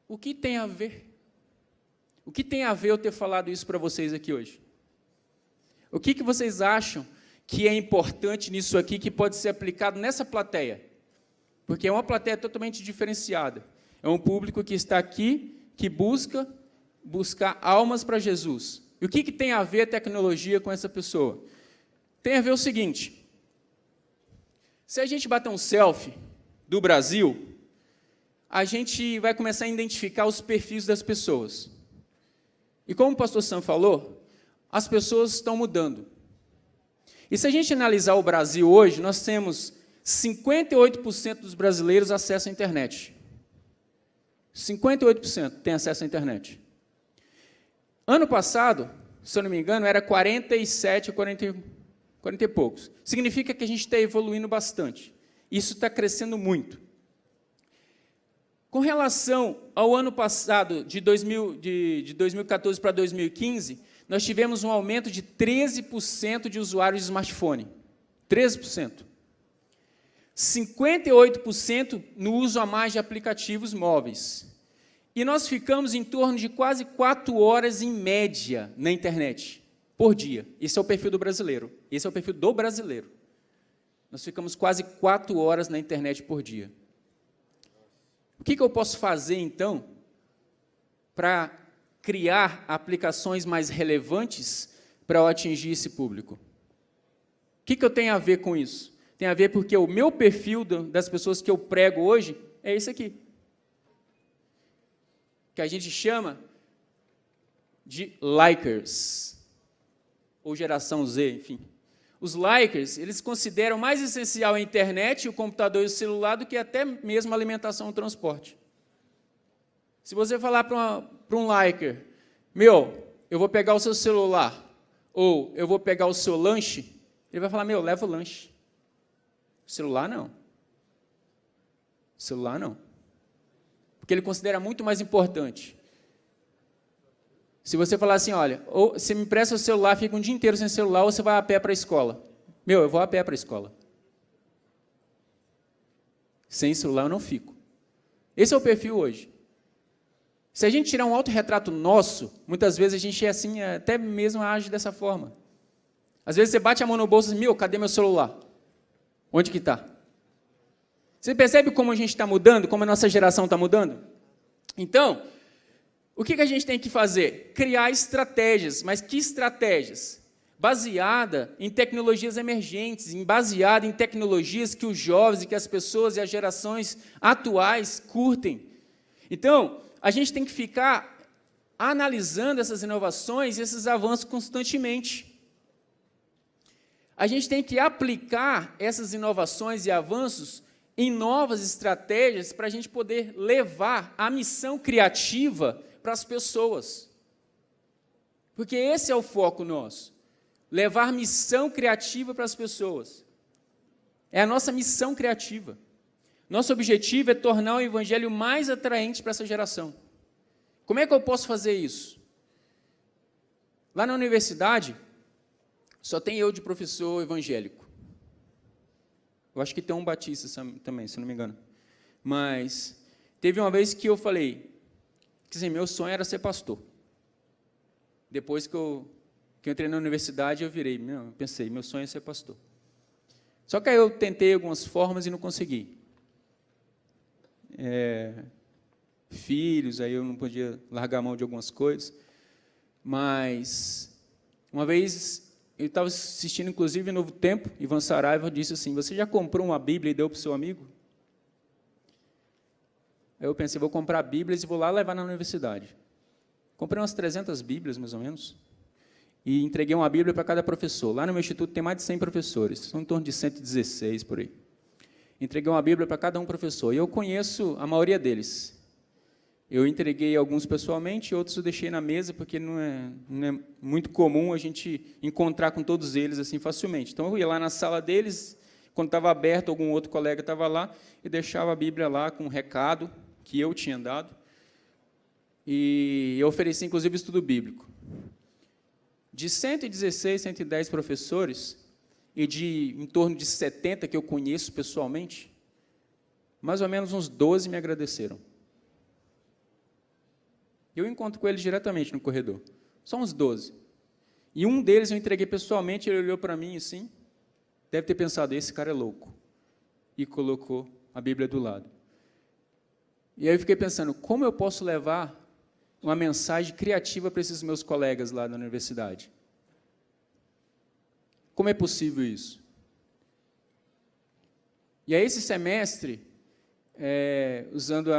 O que tem a ver? O que tem a ver eu ter falado isso para vocês aqui hoje? O que vocês acham que é importante nisso aqui, que pode ser aplicado nessa plateia? Porque é uma plateia totalmente diferenciada. É um público que está aqui, que buscar almas para Jesus. E o que tem a ver a tecnologia com essa pessoa? Tem a ver o seguinte, se a gente bater um selfie do Brasil, a gente vai começar a identificar os perfis das pessoas. E como o pastor Sam falou, as pessoas estão mudando. E se a gente analisar o Brasil hoje, nós temos 58% dos brasileiros acesso à internet. 58% têm acesso à internet. Ano passado, se eu não me engano, era 47, 40 e poucos. Significa que a gente está evoluindo bastante. Isso está crescendo muito. Com relação ao ano passado, de 2014 para 2015, nós tivemos um aumento de 13% de usuários de smartphone. 13%. 58% no uso a mais de aplicativos móveis. E nós ficamos em torno de quase 4 horas, em média, na internet, por dia. Esse é o perfil do brasileiro. Esse é o perfil do brasileiro. Nós ficamos quase 4 horas na internet por dia. O que eu posso fazer, então, para criar aplicações mais relevantes para eu atingir esse público? O que eu tenho a ver com isso? Tem a ver porque o meu perfil das pessoas que eu prego hoje é esse aqui, que a gente chama de likers, ou geração Z, enfim. Os likers, eles consideram mais essencial a internet, o computador e o celular do que até mesmo a alimentação e o transporte. Se você falar para um liker, eu vou pegar o seu celular, ou eu vou pegar o seu lanche, ele vai falar, leva o lanche. Celular, não. Celular, não. Porque ele considera muito mais importante. Se você falar assim, olha, ou você me empresta o celular, fica um dia inteiro sem celular, ou você vai a pé para a escola. Eu vou a pé para a escola. Sem celular eu não fico. Esse é o perfil hoje. Se a gente tirar um autorretrato nosso, muitas vezes a gente é assim, até mesmo age dessa forma. Às vezes você bate a mão no bolso e diz, cadê meu celular? Onde que está? Você percebe como a gente está mudando, como a nossa geração está mudando? Então, O que a gente tem que fazer? Criar estratégias. Mas que estratégias? Baseada em tecnologias emergentes, baseada em tecnologias que os jovens e que as pessoas e as gerações atuais curtem. Então, a gente tem que ficar analisando essas inovações e esses avanços constantemente. A gente tem que aplicar essas inovações e avanços em novas estratégias para a gente poder levar a missão criativa para as pessoas. Porque esse é o foco nosso. Levar missão criativa para as pessoas. É a nossa missão criativa. Nosso objetivo é tornar o evangelho mais atraente para essa geração. Como é que eu posso fazer isso? Lá na universidade, só tem eu de professor evangélico. Eu acho que tem um batista também, se não me engano. Mas teve uma vez que eu falei, que assim, meu sonho era ser pastor. Depois que eu entrei na universidade, eu pensei, meu sonho é ser pastor. Só que aí eu tentei algumas formas e não consegui. Filhos, aí eu não podia largar a mão de algumas coisas. Mas, uma vez, eu estava assistindo, inclusive, Novo Tempo, Ivan Saraiva disse assim, você já comprou uma Bíblia e deu para o seu amigo? Aí eu pensei, vou comprar Bíblias e vou lá levar na universidade. Comprei umas 300 Bíblias, mais ou menos, e entreguei uma Bíblia para cada professor. Lá no meu instituto tem mais de 100 professores, são em torno de 116 por aí. Entreguei uma Bíblia para cada um professor, e eu conheço a maioria deles. Eu entreguei alguns pessoalmente, outros eu deixei na mesa, porque não é muito comum a gente encontrar com todos eles assim facilmente. Então, eu ia lá na sala deles, quando estava aberto, algum outro colega estava lá, e deixava a Bíblia lá com um recado que eu tinha dado, e eu ofereci, inclusive, estudo bíblico. De 116, 110 professores, e de em torno de 70 que eu conheço pessoalmente, mais ou menos uns 12 me agradeceram. Eu encontro com eles diretamente no corredor. Só uns 12. E um deles eu entreguei pessoalmente, ele olhou para mim assim, deve ter pensado, esse cara é louco. E colocou a Bíblia do lado. E aí eu fiquei pensando, como eu posso levar uma mensagem criativa para esses meus colegas lá na universidade? Como é possível isso? E aí, esse semestre, usando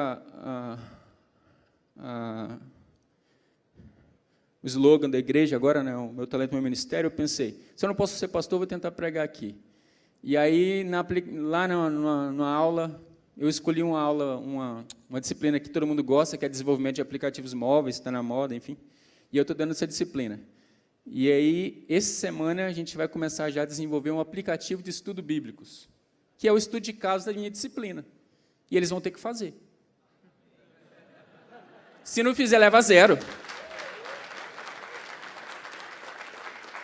o slogan da igreja, agora, né, o meu talento, meu ministério, eu pensei, se eu não posso ser pastor, vou tentar pregar aqui. E aí, lá na aula, eu escolhi uma disciplina que todo mundo gosta, que é desenvolvimento de aplicativos móveis, está na moda, enfim, e eu estou dando essa disciplina. E aí, essa semana, a gente vai começar já a desenvolver um aplicativo de estudo bíblicos, que é o estudo de casos da minha disciplina. E eles vão ter que fazer. Se não fizer, leva 0.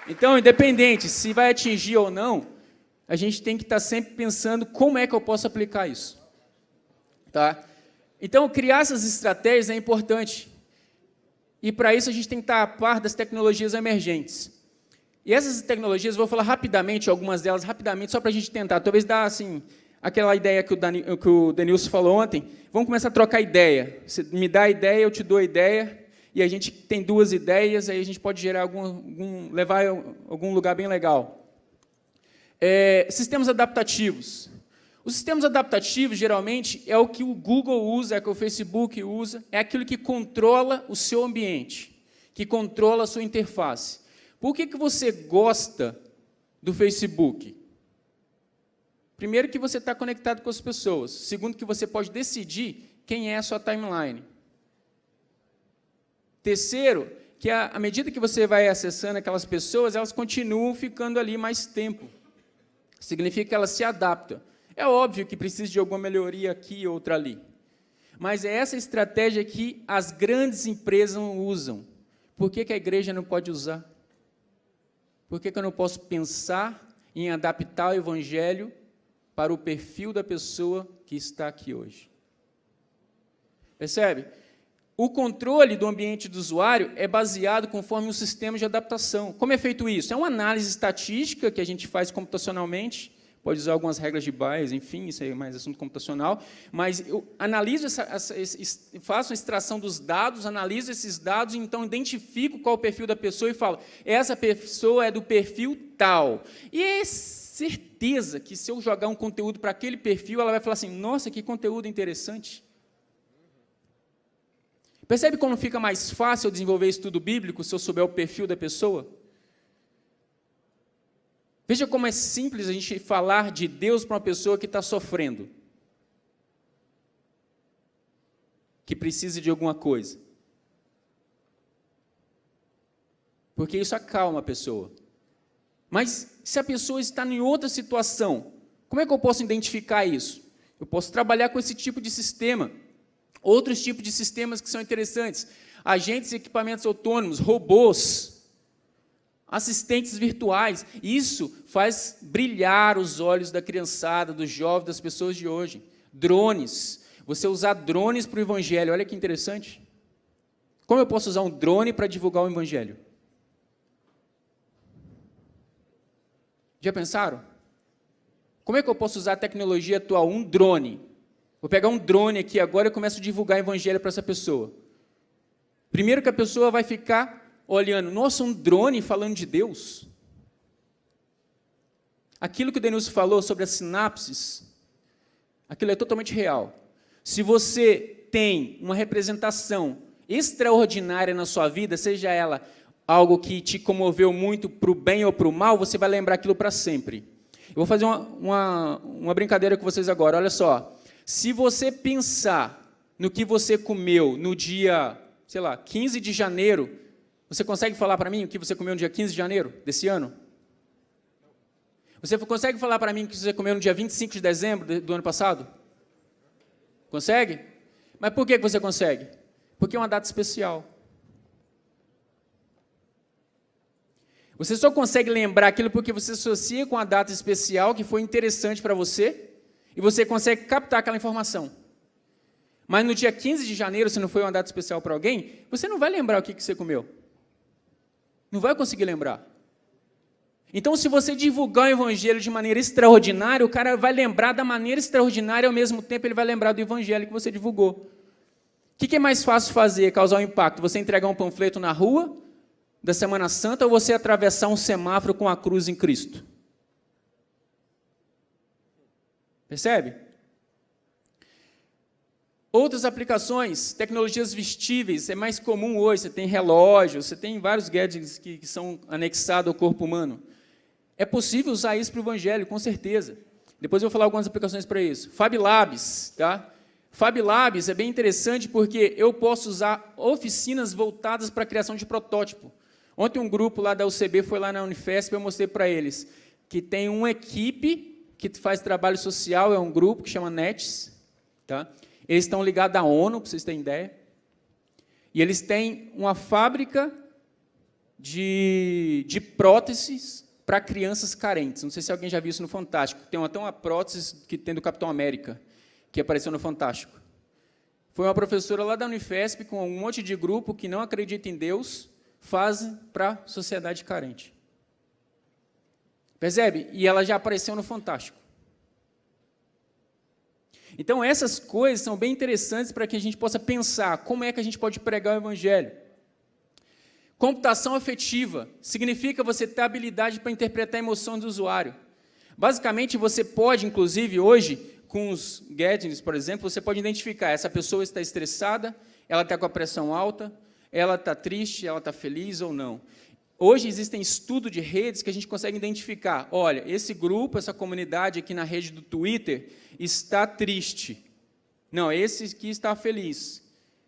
Então, independente se vai atingir ou não, a gente tem que estar sempre pensando como é que eu posso aplicar isso. Tá? Então, criar essas estratégias é importante. E, para isso, a gente tem que estar a par das tecnologias emergentes. E essas tecnologias, vou falar rapidamente, algumas delas rapidamente, só para a gente tentar, talvez dar, assim, aquela ideia que o Denilson falou ontem, vamos começar a trocar ideia. Você me dá a ideia, eu te dou a ideia, e a gente tem 2 ideias, aí a gente pode gerar levar a algum lugar bem legal. Sistemas adaptativos. Os sistemas adaptativos, geralmente, é o que o Google usa, é o que o Facebook usa, é aquilo que controla o seu ambiente, que controla a sua interface. Por que você gosta do Facebook? Primeiro, que você está conectado com as pessoas. Segundo, que você pode decidir quem é a sua timeline. Terceiro, que à medida que você vai acessando aquelas pessoas, elas continuam ficando ali mais tempo. Significa que elas se adaptam. É óbvio que precisa de alguma melhoria aqui e outra ali. Mas é essa estratégia que as grandes empresas usam. Por que a igreja não pode usar? Por que eu não posso pensar em adaptar o evangelho para o perfil da pessoa que está aqui hoje? Percebe? O controle do ambiente do usuário é baseado conforme um sistema de adaptação. Como é feito isso? É uma análise estatística que a gente faz computacionalmente pode usar algumas regras de Bayes, enfim, isso é mais assunto computacional, mas eu analiso, faço a extração dos dados, analiso esses dados, então identifico qual é o perfil da pessoa e falo, essa pessoa é do perfil tal. E é certeza que se eu jogar um conteúdo para aquele perfil, ela vai falar assim, nossa, que conteúdo interessante. Percebe como fica mais fácil eu desenvolver estudo bíblico se eu souber o perfil da pessoa? Veja como é simples a gente falar de Deus para uma pessoa que está sofrendo, que precisa de alguma coisa. Porque isso acalma a pessoa. Mas se a pessoa está em outra situação, como é que eu posso identificar isso? Eu posso trabalhar com esse tipo de sistema. Outros tipos de sistemas que são interessantes. Agentes e equipamentos autônomos, robôs, assistentes virtuais. Isso faz brilhar os olhos da criançada, dos jovens, das pessoas de hoje. Drones. Você usar drones para o evangelho. Olha que interessante. Como eu posso usar um drone para divulgar o evangelho? Já pensaram? Como é que eu posso usar a tecnologia atual? Um drone. Vou pegar um drone aqui agora e começo a divulgar o evangelho para essa pessoa. Primeiro que a pessoa vai ficar olhando, nossa, um drone falando de Deus? Aquilo que o Denilson falou sobre as sinapses, aquilo é totalmente real. Se você tem uma representação extraordinária na sua vida, seja ela algo que te comoveu muito para o bem ou para o mal, você vai lembrar aquilo para sempre. Eu vou fazer uma brincadeira com vocês agora, olha só. Se você pensar no que você comeu no dia, sei lá, 15 de janeiro, você consegue falar para mim o que você comeu no dia 15 de janeiro desse ano? Você consegue falar para mim o que você comeu no dia 25 de dezembro do ano passado? Consegue? Mas por que você consegue? Porque é uma data especial. Você só consegue lembrar aquilo porque você associa com a data especial que foi interessante para você e você consegue captar aquela informação. Mas no dia 15 de janeiro, se não foi uma data especial para alguém, você não vai lembrar o que você comeu. Não vai conseguir lembrar. Então, se você divulgar o evangelho de maneira extraordinária, o cara vai lembrar da maneira extraordinária e, ao mesmo tempo, ele vai lembrar do evangelho que você divulgou. O que é mais fácil fazer, causar um impacto? Você entregar um panfleto na rua da Semana Santa ou você atravessar um semáforo com a cruz em Cristo? Percebe? Outras aplicações, tecnologias vestíveis, é mais comum hoje, você tem relógios, você tem vários gadgets que são anexados ao corpo humano. É possível usar isso para o evangelho, com certeza. Depois eu vou falar algumas aplicações para isso. Fab Labs, tá? Fab Labs é bem interessante porque eu posso usar oficinas voltadas para a criação de protótipo. Ontem um grupo lá da UCB foi lá na Unifesp e eu mostrei para eles que tem uma equipe que faz trabalho social, é um grupo que chama NETS, tá? Eles estão ligados à ONU, para vocês terem ideia, e eles têm uma fábrica de próteses para crianças carentes. Não sei se alguém já viu isso no Fantástico. Tem até uma prótese que tem do Capitão América, que apareceu no Fantástico. Foi uma professora lá da Unifesp, com um monte de grupo que não acredita em Deus, fazem para a sociedade carente. Percebe? E ela já apareceu no Fantástico. Então, essas coisas são bem interessantes para que a gente possa pensar como é que a gente pode pregar o evangelho. Computação afetiva significa você ter habilidade para interpretar a emoção do usuário. Basicamente, você pode, inclusive, hoje, com os gadgets, por exemplo, você pode identificar, essa pessoa está estressada, ela está com a pressão alta, ela está triste, ela está feliz ou não. Hoje existem estudos de redes que a gente consegue identificar, olha, esse grupo, essa comunidade aqui na rede do Twitter está triste. Não, esse aqui está feliz.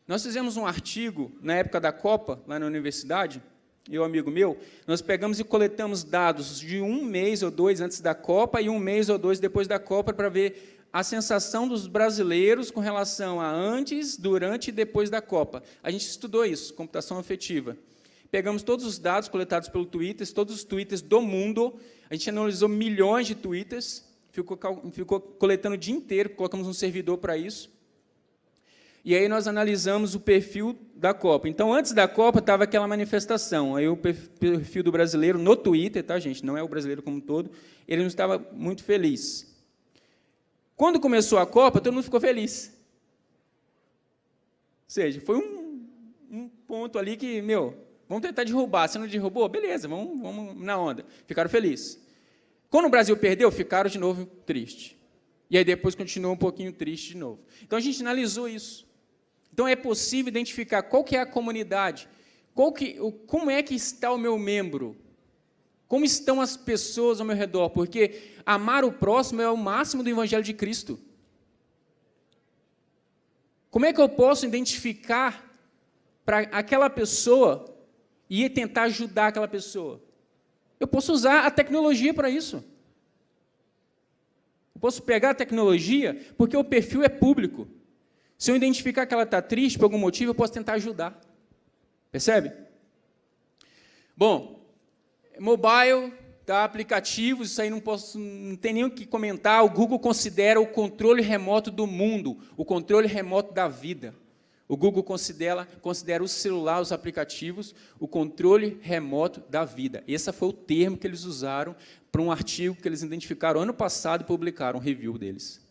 Nós fizemos um artigo na época da Copa, lá na universidade, eu e um amigo meu, nós pegamos e coletamos dados de 1 mês ou 2 antes da Copa e 1 mês ou 2 depois da Copa para ver a sensação dos brasileiros com relação a antes, durante e depois da Copa. A gente estudou isso, computação afetiva. Pegamos todos os dados coletados pelo Twitter, todos os twitters do mundo, a gente analisou milhões de twitters, ficou coletando o dia inteiro, colocamos um servidor para isso, E aí nós analisamos o perfil da Copa. Então, antes da Copa, estava aquela manifestação. Aí o perfil do brasileiro no Twitter, tá, gente? Não é o brasileiro como um todo, ele não estava muito feliz. Quando começou a Copa, todo mundo ficou feliz. Ou seja, foi um ponto ali que, vamos tentar derrubar. Se não derrubou, beleza, vamos na onda. Ficaram felizes. Quando o Brasil perdeu, ficaram de novo tristes. E aí depois continuou um pouquinho triste de novo. Então, a gente analisou isso. Então, é possível identificar qual que é a comunidade, como é que está o meu membro, como estão as pessoas ao meu redor, porque amar o próximo é o máximo do Evangelho de Cristo. Como é que eu posso identificar para aquela pessoa e tentar ajudar aquela pessoa? Eu posso usar a tecnologia para isso. Eu posso pegar a tecnologia porque o perfil é público. Se eu identificar que ela está triste por algum motivo, eu posso tentar ajudar. Percebe? Bom, mobile, tá, aplicativos, isso aí não tem nem o que comentar. O Google considera o controle remoto do mundo, o controle remoto da vida. O Google considera o celular, os aplicativos, o controle remoto da vida. Esse foi o termo que eles usaram para um artigo que eles identificaram ano passado e publicaram um review deles.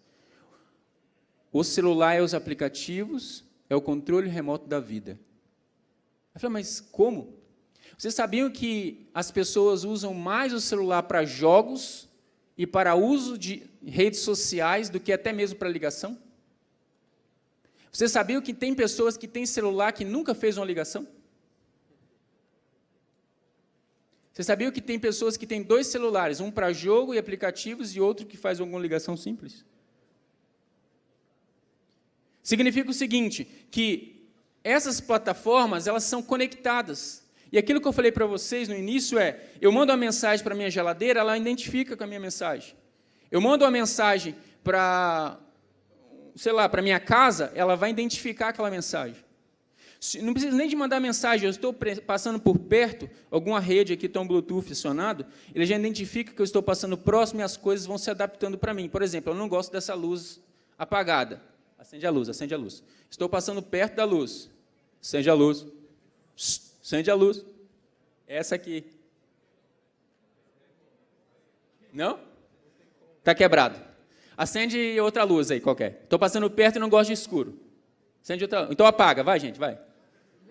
O celular e os aplicativos é o controle remoto da vida. Eu falei, mas como? Vocês sabiam que as pessoas usam mais o celular para jogos e para uso de redes sociais do que até mesmo para ligação? Vocês sabiam que tem pessoas que têm celular que nunca fez uma ligação? Vocês sabiam que tem pessoas que têm 2 celulares, um para jogo e aplicativos e outro que faz alguma ligação simples? Significa o seguinte, que essas plataformas, elas são conectadas. E aquilo que eu falei para vocês no início eu mando uma mensagem para a minha geladeira, ela identifica com a minha mensagem. Eu mando uma mensagem para, para a minha casa, ela vai identificar aquela mensagem. Não precisa nem de mandar mensagem, eu estou passando por perto, alguma rede aqui tem um Bluetooth acionado, ele já identifica que eu estou passando próximo e as coisas vão se adaptando para mim. Por exemplo, eu não gosto dessa luz apagada. Acende a luz, acende a luz. Estou passando perto da luz. Acende a luz. Acende a luz. Essa aqui. Não? Está quebrado. Acende outra luz aí, qualquer. Estou passando perto e não gosto de escuro. Acende outra luz. Então apaga, vai, gente, vai.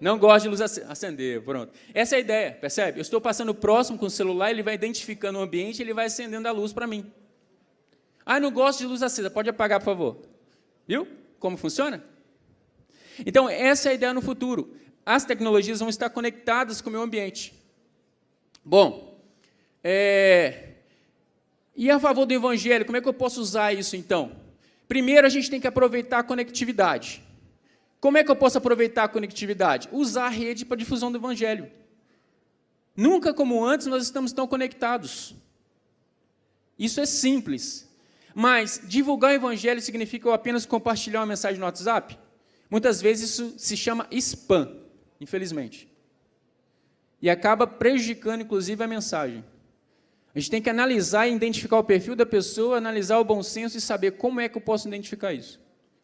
Não gosto de luz acender, pronto. Essa é a ideia, percebe? Eu estou passando próximo com o celular, ele vai identificando o ambiente e ele vai acendendo a luz para mim. Ah, não gosto de luz acesa, pode apagar, por favor. Viu como funciona? Então, essa é a ideia no futuro. As tecnologias vão estar conectadas com o meu ambiente. Bom, e a favor do Evangelho, como é que eu posso usar isso, então? Primeiro, a gente tem que aproveitar a conectividade. Como é que eu posso aproveitar a conectividade? Usar a rede para a difusão do Evangelho. Nunca como antes nós estamos tão conectados. Isso é simples. Mas divulgar o Evangelho significa eu apenas compartilhar uma mensagem no WhatsApp? Muitas vezes isso se chama spam, infelizmente. E acaba prejudicando, inclusive, a mensagem. A gente tem que analisar e identificar o perfil da pessoa, analisar o bom senso e saber como é que eu posso identificar isso.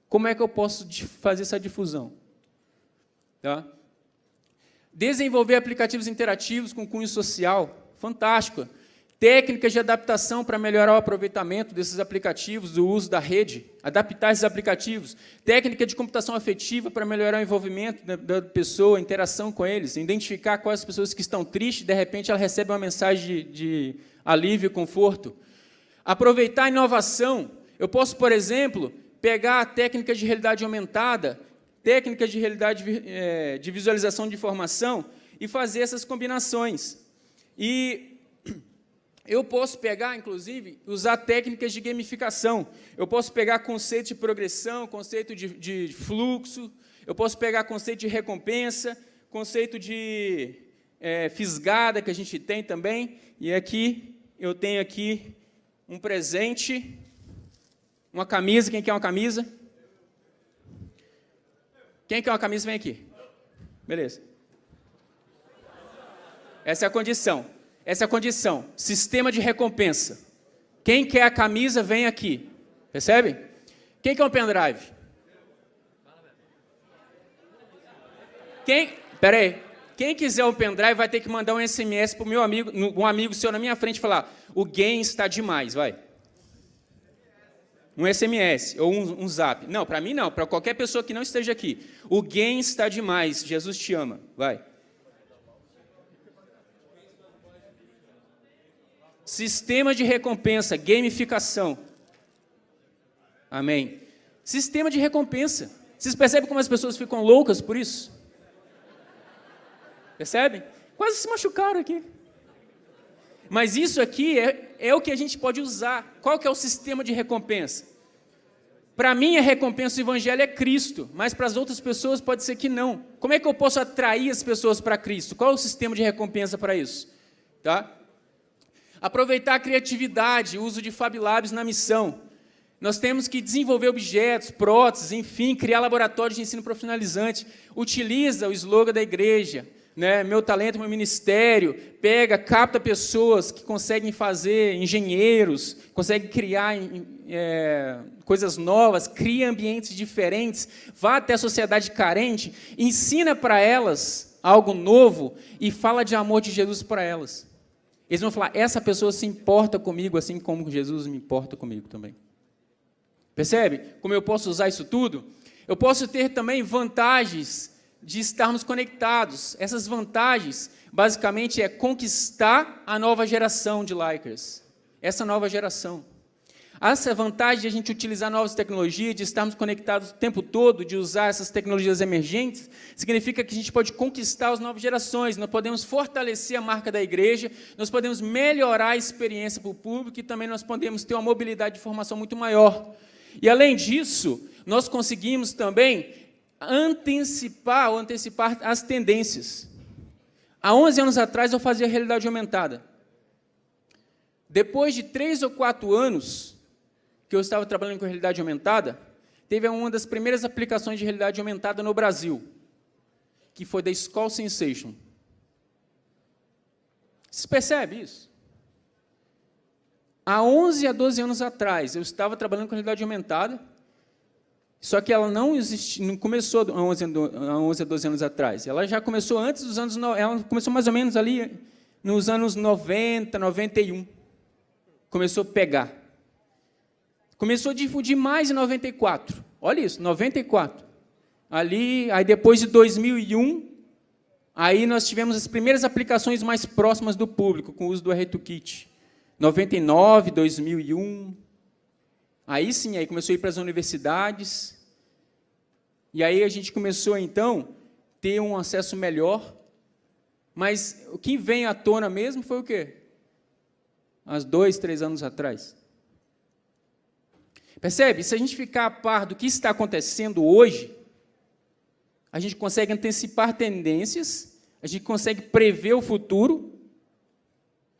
Como é que eu posso fazer essa difusão? Tá? Desenvolver aplicativos interativos com cunho social, fantástico. Técnicas de adaptação para melhorar o aproveitamento desses aplicativos, do uso da rede, adaptar esses aplicativos. Técnica de computação afetiva para melhorar o envolvimento da pessoa, a interação com eles, identificar quais as pessoas que estão tristes, de repente ela recebe uma mensagem de alívio e conforto. Aproveitar a inovação. Eu posso, por exemplo, pegar a técnica de realidade aumentada, técnica de realidade de visualização de informação e fazer essas combinações. E eu posso pegar, inclusive, usar técnicas de gamificação. Eu posso pegar conceito de progressão, conceito de fluxo, eu posso pegar conceito de recompensa, conceito de fisgada, que a gente tem também. E aqui, eu tenho aqui um presente, uma camisa. Quem quer uma camisa? Quem quer uma camisa, vem aqui. Beleza. Essa é a condição. Essa é a condição, sistema de recompensa. Quem quer a camisa, vem aqui. Percebe? Quem quer um pendrive? Pera aí. Quem quiser o pendrive vai ter que mandar um SMS para o meu amigo, um amigo seu na minha frente, falar: o game está demais, vai. Um SMS ou um zap. Não, para mim não, para qualquer pessoa que não esteja aqui. O game está demais, Jesus te ama, vai. Sistema de recompensa, gamificação. Amém. Sistema de recompensa. Vocês percebem como as pessoas ficam loucas por isso? Percebem? Quase se machucaram aqui. Mas isso aqui é o que a gente pode usar. Qual que é o sistema de recompensa? Para mim, a recompensa do Evangelho é Cristo, mas para as outras pessoas pode ser que não. Como é que eu posso atrair as pessoas para Cristo? Qual é o sistema de recompensa para isso? Tá? Aproveitar a criatividade, o uso de Fab Labs na missão. Nós temos que desenvolver objetos, próteses, enfim, criar laboratórios de ensino profissionalizante. Utiliza o slogan da igreja, né? Meu talento, meu ministério. Pega, capta pessoas que conseguem fazer, engenheiros, conseguem criar coisas novas, cria ambientes diferentes, vá até a sociedade carente, ensina para elas algo novo e fala de amor de Jesus para elas. Eles vão falar: essa pessoa se importa comigo, assim como Jesus me importa comigo também. Percebe como eu posso usar isso tudo? Eu posso ter também vantagens de estarmos conectados. Essas vantagens, basicamente, é conquistar a nova geração de Likers. Essa nova geração. Essa vantagem de a gente utilizar novas tecnologias, de estarmos conectados o tempo todo, de usar essas tecnologias emergentes, significa que a gente pode conquistar as novas gerações, nós podemos fortalecer a marca da igreja, nós podemos melhorar a experiência para o público e também nós podemos ter uma mobilidade de formação muito maior. E, além disso, nós conseguimos também antecipar as tendências. Há 11 anos atrás, eu fazia realidade aumentada. Depois de 3 ou 4 anos que eu estava trabalhando com realidade aumentada, teve uma das primeiras aplicações de realidade aumentada no Brasil, que foi da Skull Sensation. Você percebe isso? Há 11 a 12 anos atrás, eu estava trabalhando com realidade aumentada, só que ela não começou há 11 a 12 anos atrás. Ela já começou antes dos anos... Ela começou mais ou menos ali nos anos 90, 91. Começou a pegar. Começou a difundir mais em 94. Olha isso, 94. Ali, aí depois de 2001, aí nós tivemos as primeiras aplicações mais próximas do público, com o uso do R2Kit. 99, 2001, aí sim, aí começou a ir para as universidades, e aí a gente começou, então, a ter um acesso melhor, mas o que vem à tona mesmo foi o quê? Há 2, 3 anos atrás. Percebe? Se a gente ficar a par do que está acontecendo hoje, a gente consegue antecipar tendências, a gente consegue prever o futuro,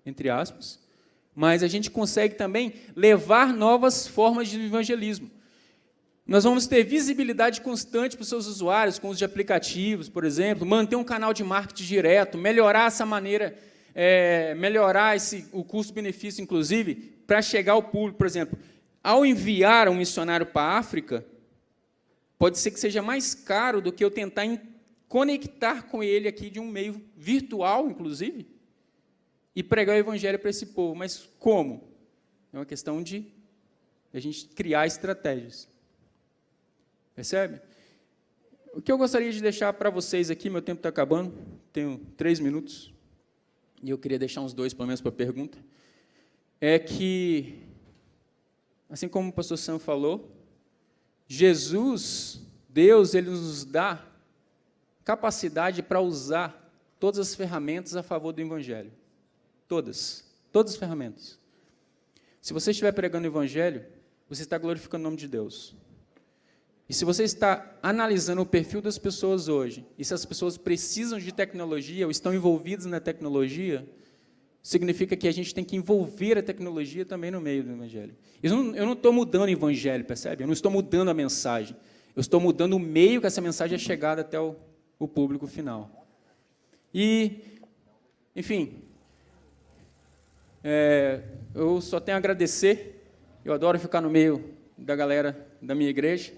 entre aspas, mas a gente consegue também levar novas formas de evangelismo. Nós vamos ter visibilidade constante para os seus usuários, com uso de aplicativos, por exemplo, manter um canal de marketing direto, melhorar essa maneira, melhorar o custo-benefício, inclusive, para chegar ao público. Por exemplo, ao enviar um missionário para a África, pode ser que seja mais caro do que eu tentar conectar com ele aqui de um meio virtual, inclusive, e pregar o evangelho para esse povo. Mas como? É uma questão de a gente criar estratégias. Percebe? O que eu gostaria de deixar para vocês aqui, meu tempo está acabando, tenho 3 minutos, e eu queria deixar uns 2, pelo menos, para a pergunta, é que, assim como o pastor Sam falou, Jesus, Deus, Ele nos dá capacidade para usar todas as ferramentas a favor do evangelho. Todas as ferramentas. Se você estiver pregando o evangelho, você está glorificando o nome de Deus. E se você está analisando o perfil das pessoas hoje, e se as pessoas precisam de tecnologia ou estão envolvidas na tecnologia, significa que a gente tem que envolver a tecnologia também no meio do evangelho. Eu não estou mudando o evangelho, percebe? Eu não estou mudando a mensagem. Eu estou mudando o meio que essa mensagem é chegada até o público final. E, enfim, eu só tenho a agradecer. Eu adoro ficar no meio da galera da minha igreja.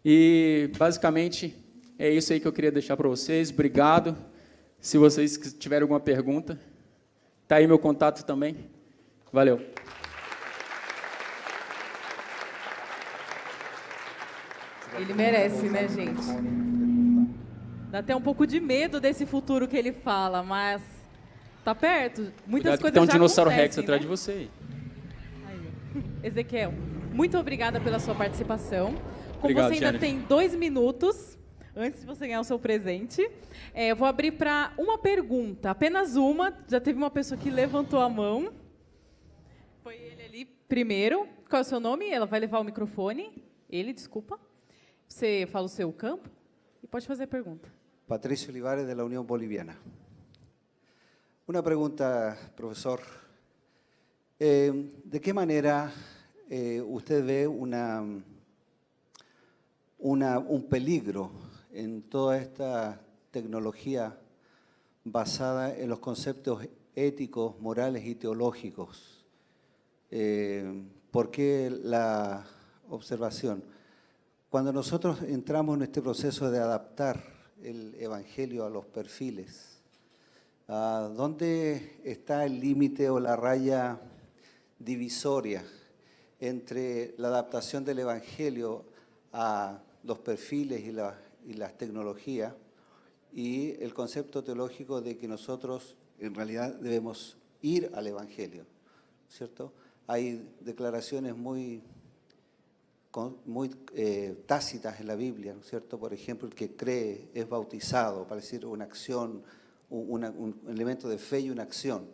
E, basicamente, É isso aí que eu queria deixar para vocês. Obrigado. Se vocês tiverem alguma pergunta, está aí meu contato também. Valeu. Ele merece, né, gente? Dá até um pouco de medo desse futuro que ele fala, mas tá perto. Muitas Cuidado que coisas tem um já dinossauro acontecem, Rex atrás né? de você aí. Aí, ó. Ezequiel, muito obrigada pela sua participação. Como Obrigado, você ainda Jennifer. tem 2 minutos, antes de você ganhar o seu presente, eu vou abrir para uma pergunta, apenas uma. Já teve uma pessoa que levantou a mão. Foi ele ali primeiro. Qual é o seu nome? Ela vai levar o microfone. Ele, desculpa. Você fala o seu campo e pode fazer a pergunta. Patricio Olivares, de la Unión Boliviana. Una pregunta, profesor. ¿De qué manera usted ve un peligro en toda esta tecnología basada en los conceptos éticos, morales y teológicos? ¿Por qué la observación? Cuando nosotros entramos en este proceso de adaptar el Evangelio a los perfiles, ¿dónde está el límite o la raya divisoria entre la adaptación del Evangelio a los perfiles y las tecnologías y el concepto teológico de que nosotros en realidad debemos ir al Evangelio, ¿cierto? Hay declaraciones muy tácitas en la Biblia, ¿no es cierto? Por ejemplo, el que cree es bautizado, para decir una acción, un elemento de fe y una acción.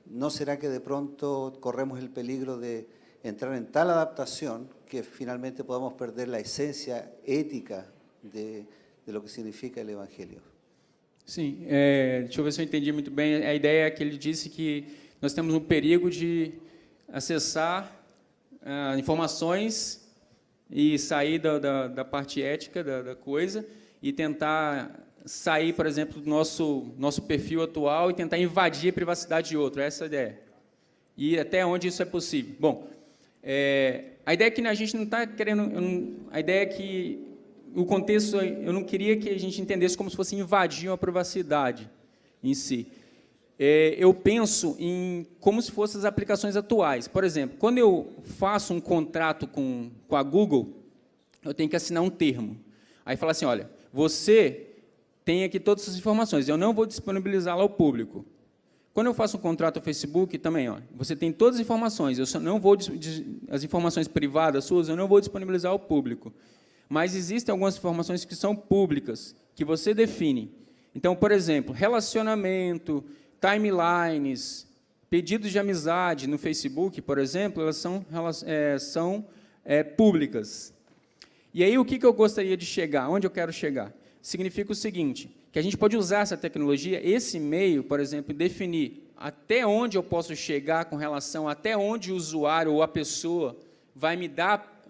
¿No será que de pronto corremos el peligro de entrar en tal adaptación que finalmente podamos perder la esencia ética de lo que significa el Evangelio? Sim, deixa eu ver se eu entendi muito bem. A ideia é que ele disse que nós temos um perigo de acessar informações e sair da parte ética da coisa e tentar sair, por exemplo, do nosso perfil atual e tentar invadir a privacidade de outro. Essa é a ideia. E até onde isso é possível. Bom, a ideia é que a gente não está querendo... A ideia é que o contexto... Eu não queria que a gente entendesse como se fosse invadir uma privacidade em si. Eu penso em como se fossem as aplicações atuais. Por exemplo, quando eu faço um contrato com a Google, eu tenho que assinar um termo. Aí fala assim, olha, você tem aqui todas essas informações, eu não vou disponibilizá-la ao público. Quando eu faço um contrato ao Facebook, também, ó, você tem todas as informações, eu só não vou as informações privadas suas, eu não vou disponibilizar ao público. Mas existem algumas informações que são públicas, que você define. Então, por exemplo, relacionamento, timelines, pedidos de amizade no Facebook, por exemplo, elas são públicas. E aí, o que eu gostaria de chegar? Onde eu quero chegar? Significa o seguinte, que a gente pode usar essa tecnologia, esse meio, por exemplo, definir até onde eu posso chegar com relação até onde o usuário ou a pessoa vai me dar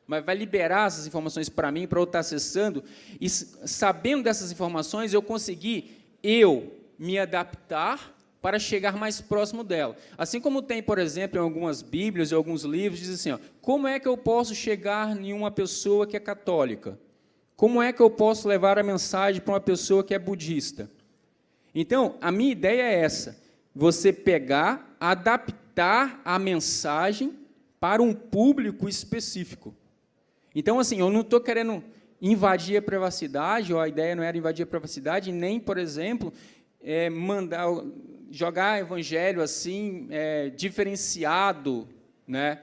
vai liberar essas informações para mim, para eu estar acessando, e sabendo dessas informações, eu conseguir me adaptar para chegar mais próximo dela. Assim como tem, por exemplo, em algumas Bíblias e alguns livros, diz assim, ó, como é que eu posso chegar em uma pessoa que é católica? Como é que eu posso levar a mensagem para uma pessoa que é budista? Então, a minha ideia é essa, você pegar, adaptar a mensagem para um público específico. Então, assim, eu não estou querendo invadir a privacidade, ou a ideia não era invadir a privacidade, nem, por exemplo, jogar evangelho assim, diferenciado, né,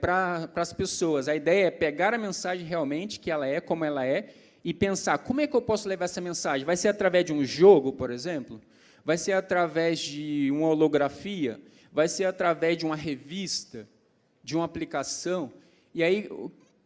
para as pessoas. A ideia é pegar a mensagem realmente, que ela é, como ela é, e pensar, como é que eu posso levar essa mensagem? Vai ser através de um jogo, por exemplo? Vai ser através de uma holografia? Vai ser através de uma revista? De uma aplicação? E aí,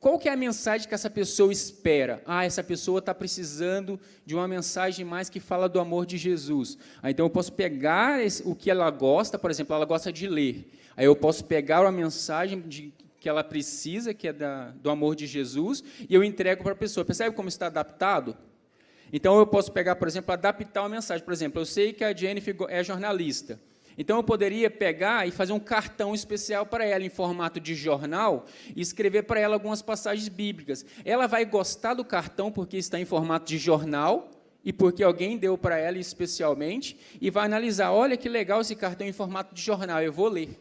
qual que é a mensagem que essa pessoa espera? Essa pessoa está precisando de uma mensagem mais que fala do amor de Jesus. Então, eu posso pegar o que ela gosta, por exemplo, ela gosta de ler. Aí eu posso pegar uma mensagem que ela precisa, que é do amor de Jesus, e eu entrego para a pessoa. Percebe como está adaptado? Então, eu posso pegar, por exemplo, adaptar uma mensagem. Por exemplo, eu sei que a Jennifer é jornalista. Então, eu poderia pegar e fazer um cartão especial para ela, em formato de jornal, e escrever para ela algumas passagens bíblicas. Ela vai gostar do cartão porque está em formato de jornal e porque alguém deu para ela especialmente, e vai analisar, olha que legal esse cartão em formato de jornal, eu vou ler.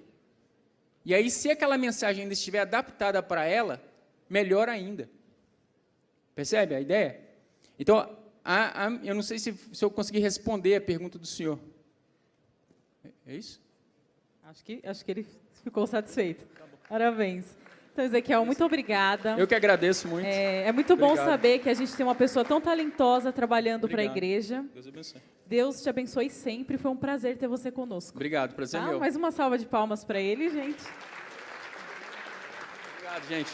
E aí, se aquela mensagem ainda estiver adaptada para ela, melhor ainda. Percebe a ideia? Então, eu não sei se eu consegui responder a pergunta do senhor. É isso? Acho que ele ficou satisfeito. Parabéns. Então, Ezequiel, muito obrigada. Eu que agradeço muito. É muito bom saber que a gente tem uma pessoa tão talentosa trabalhando para a igreja. Deus abençoe. Deus te abençoe sempre. Foi um prazer ter você conosco. Obrigado, prazer é meu. Mais uma salva de palmas para ele, gente. Obrigado, gente.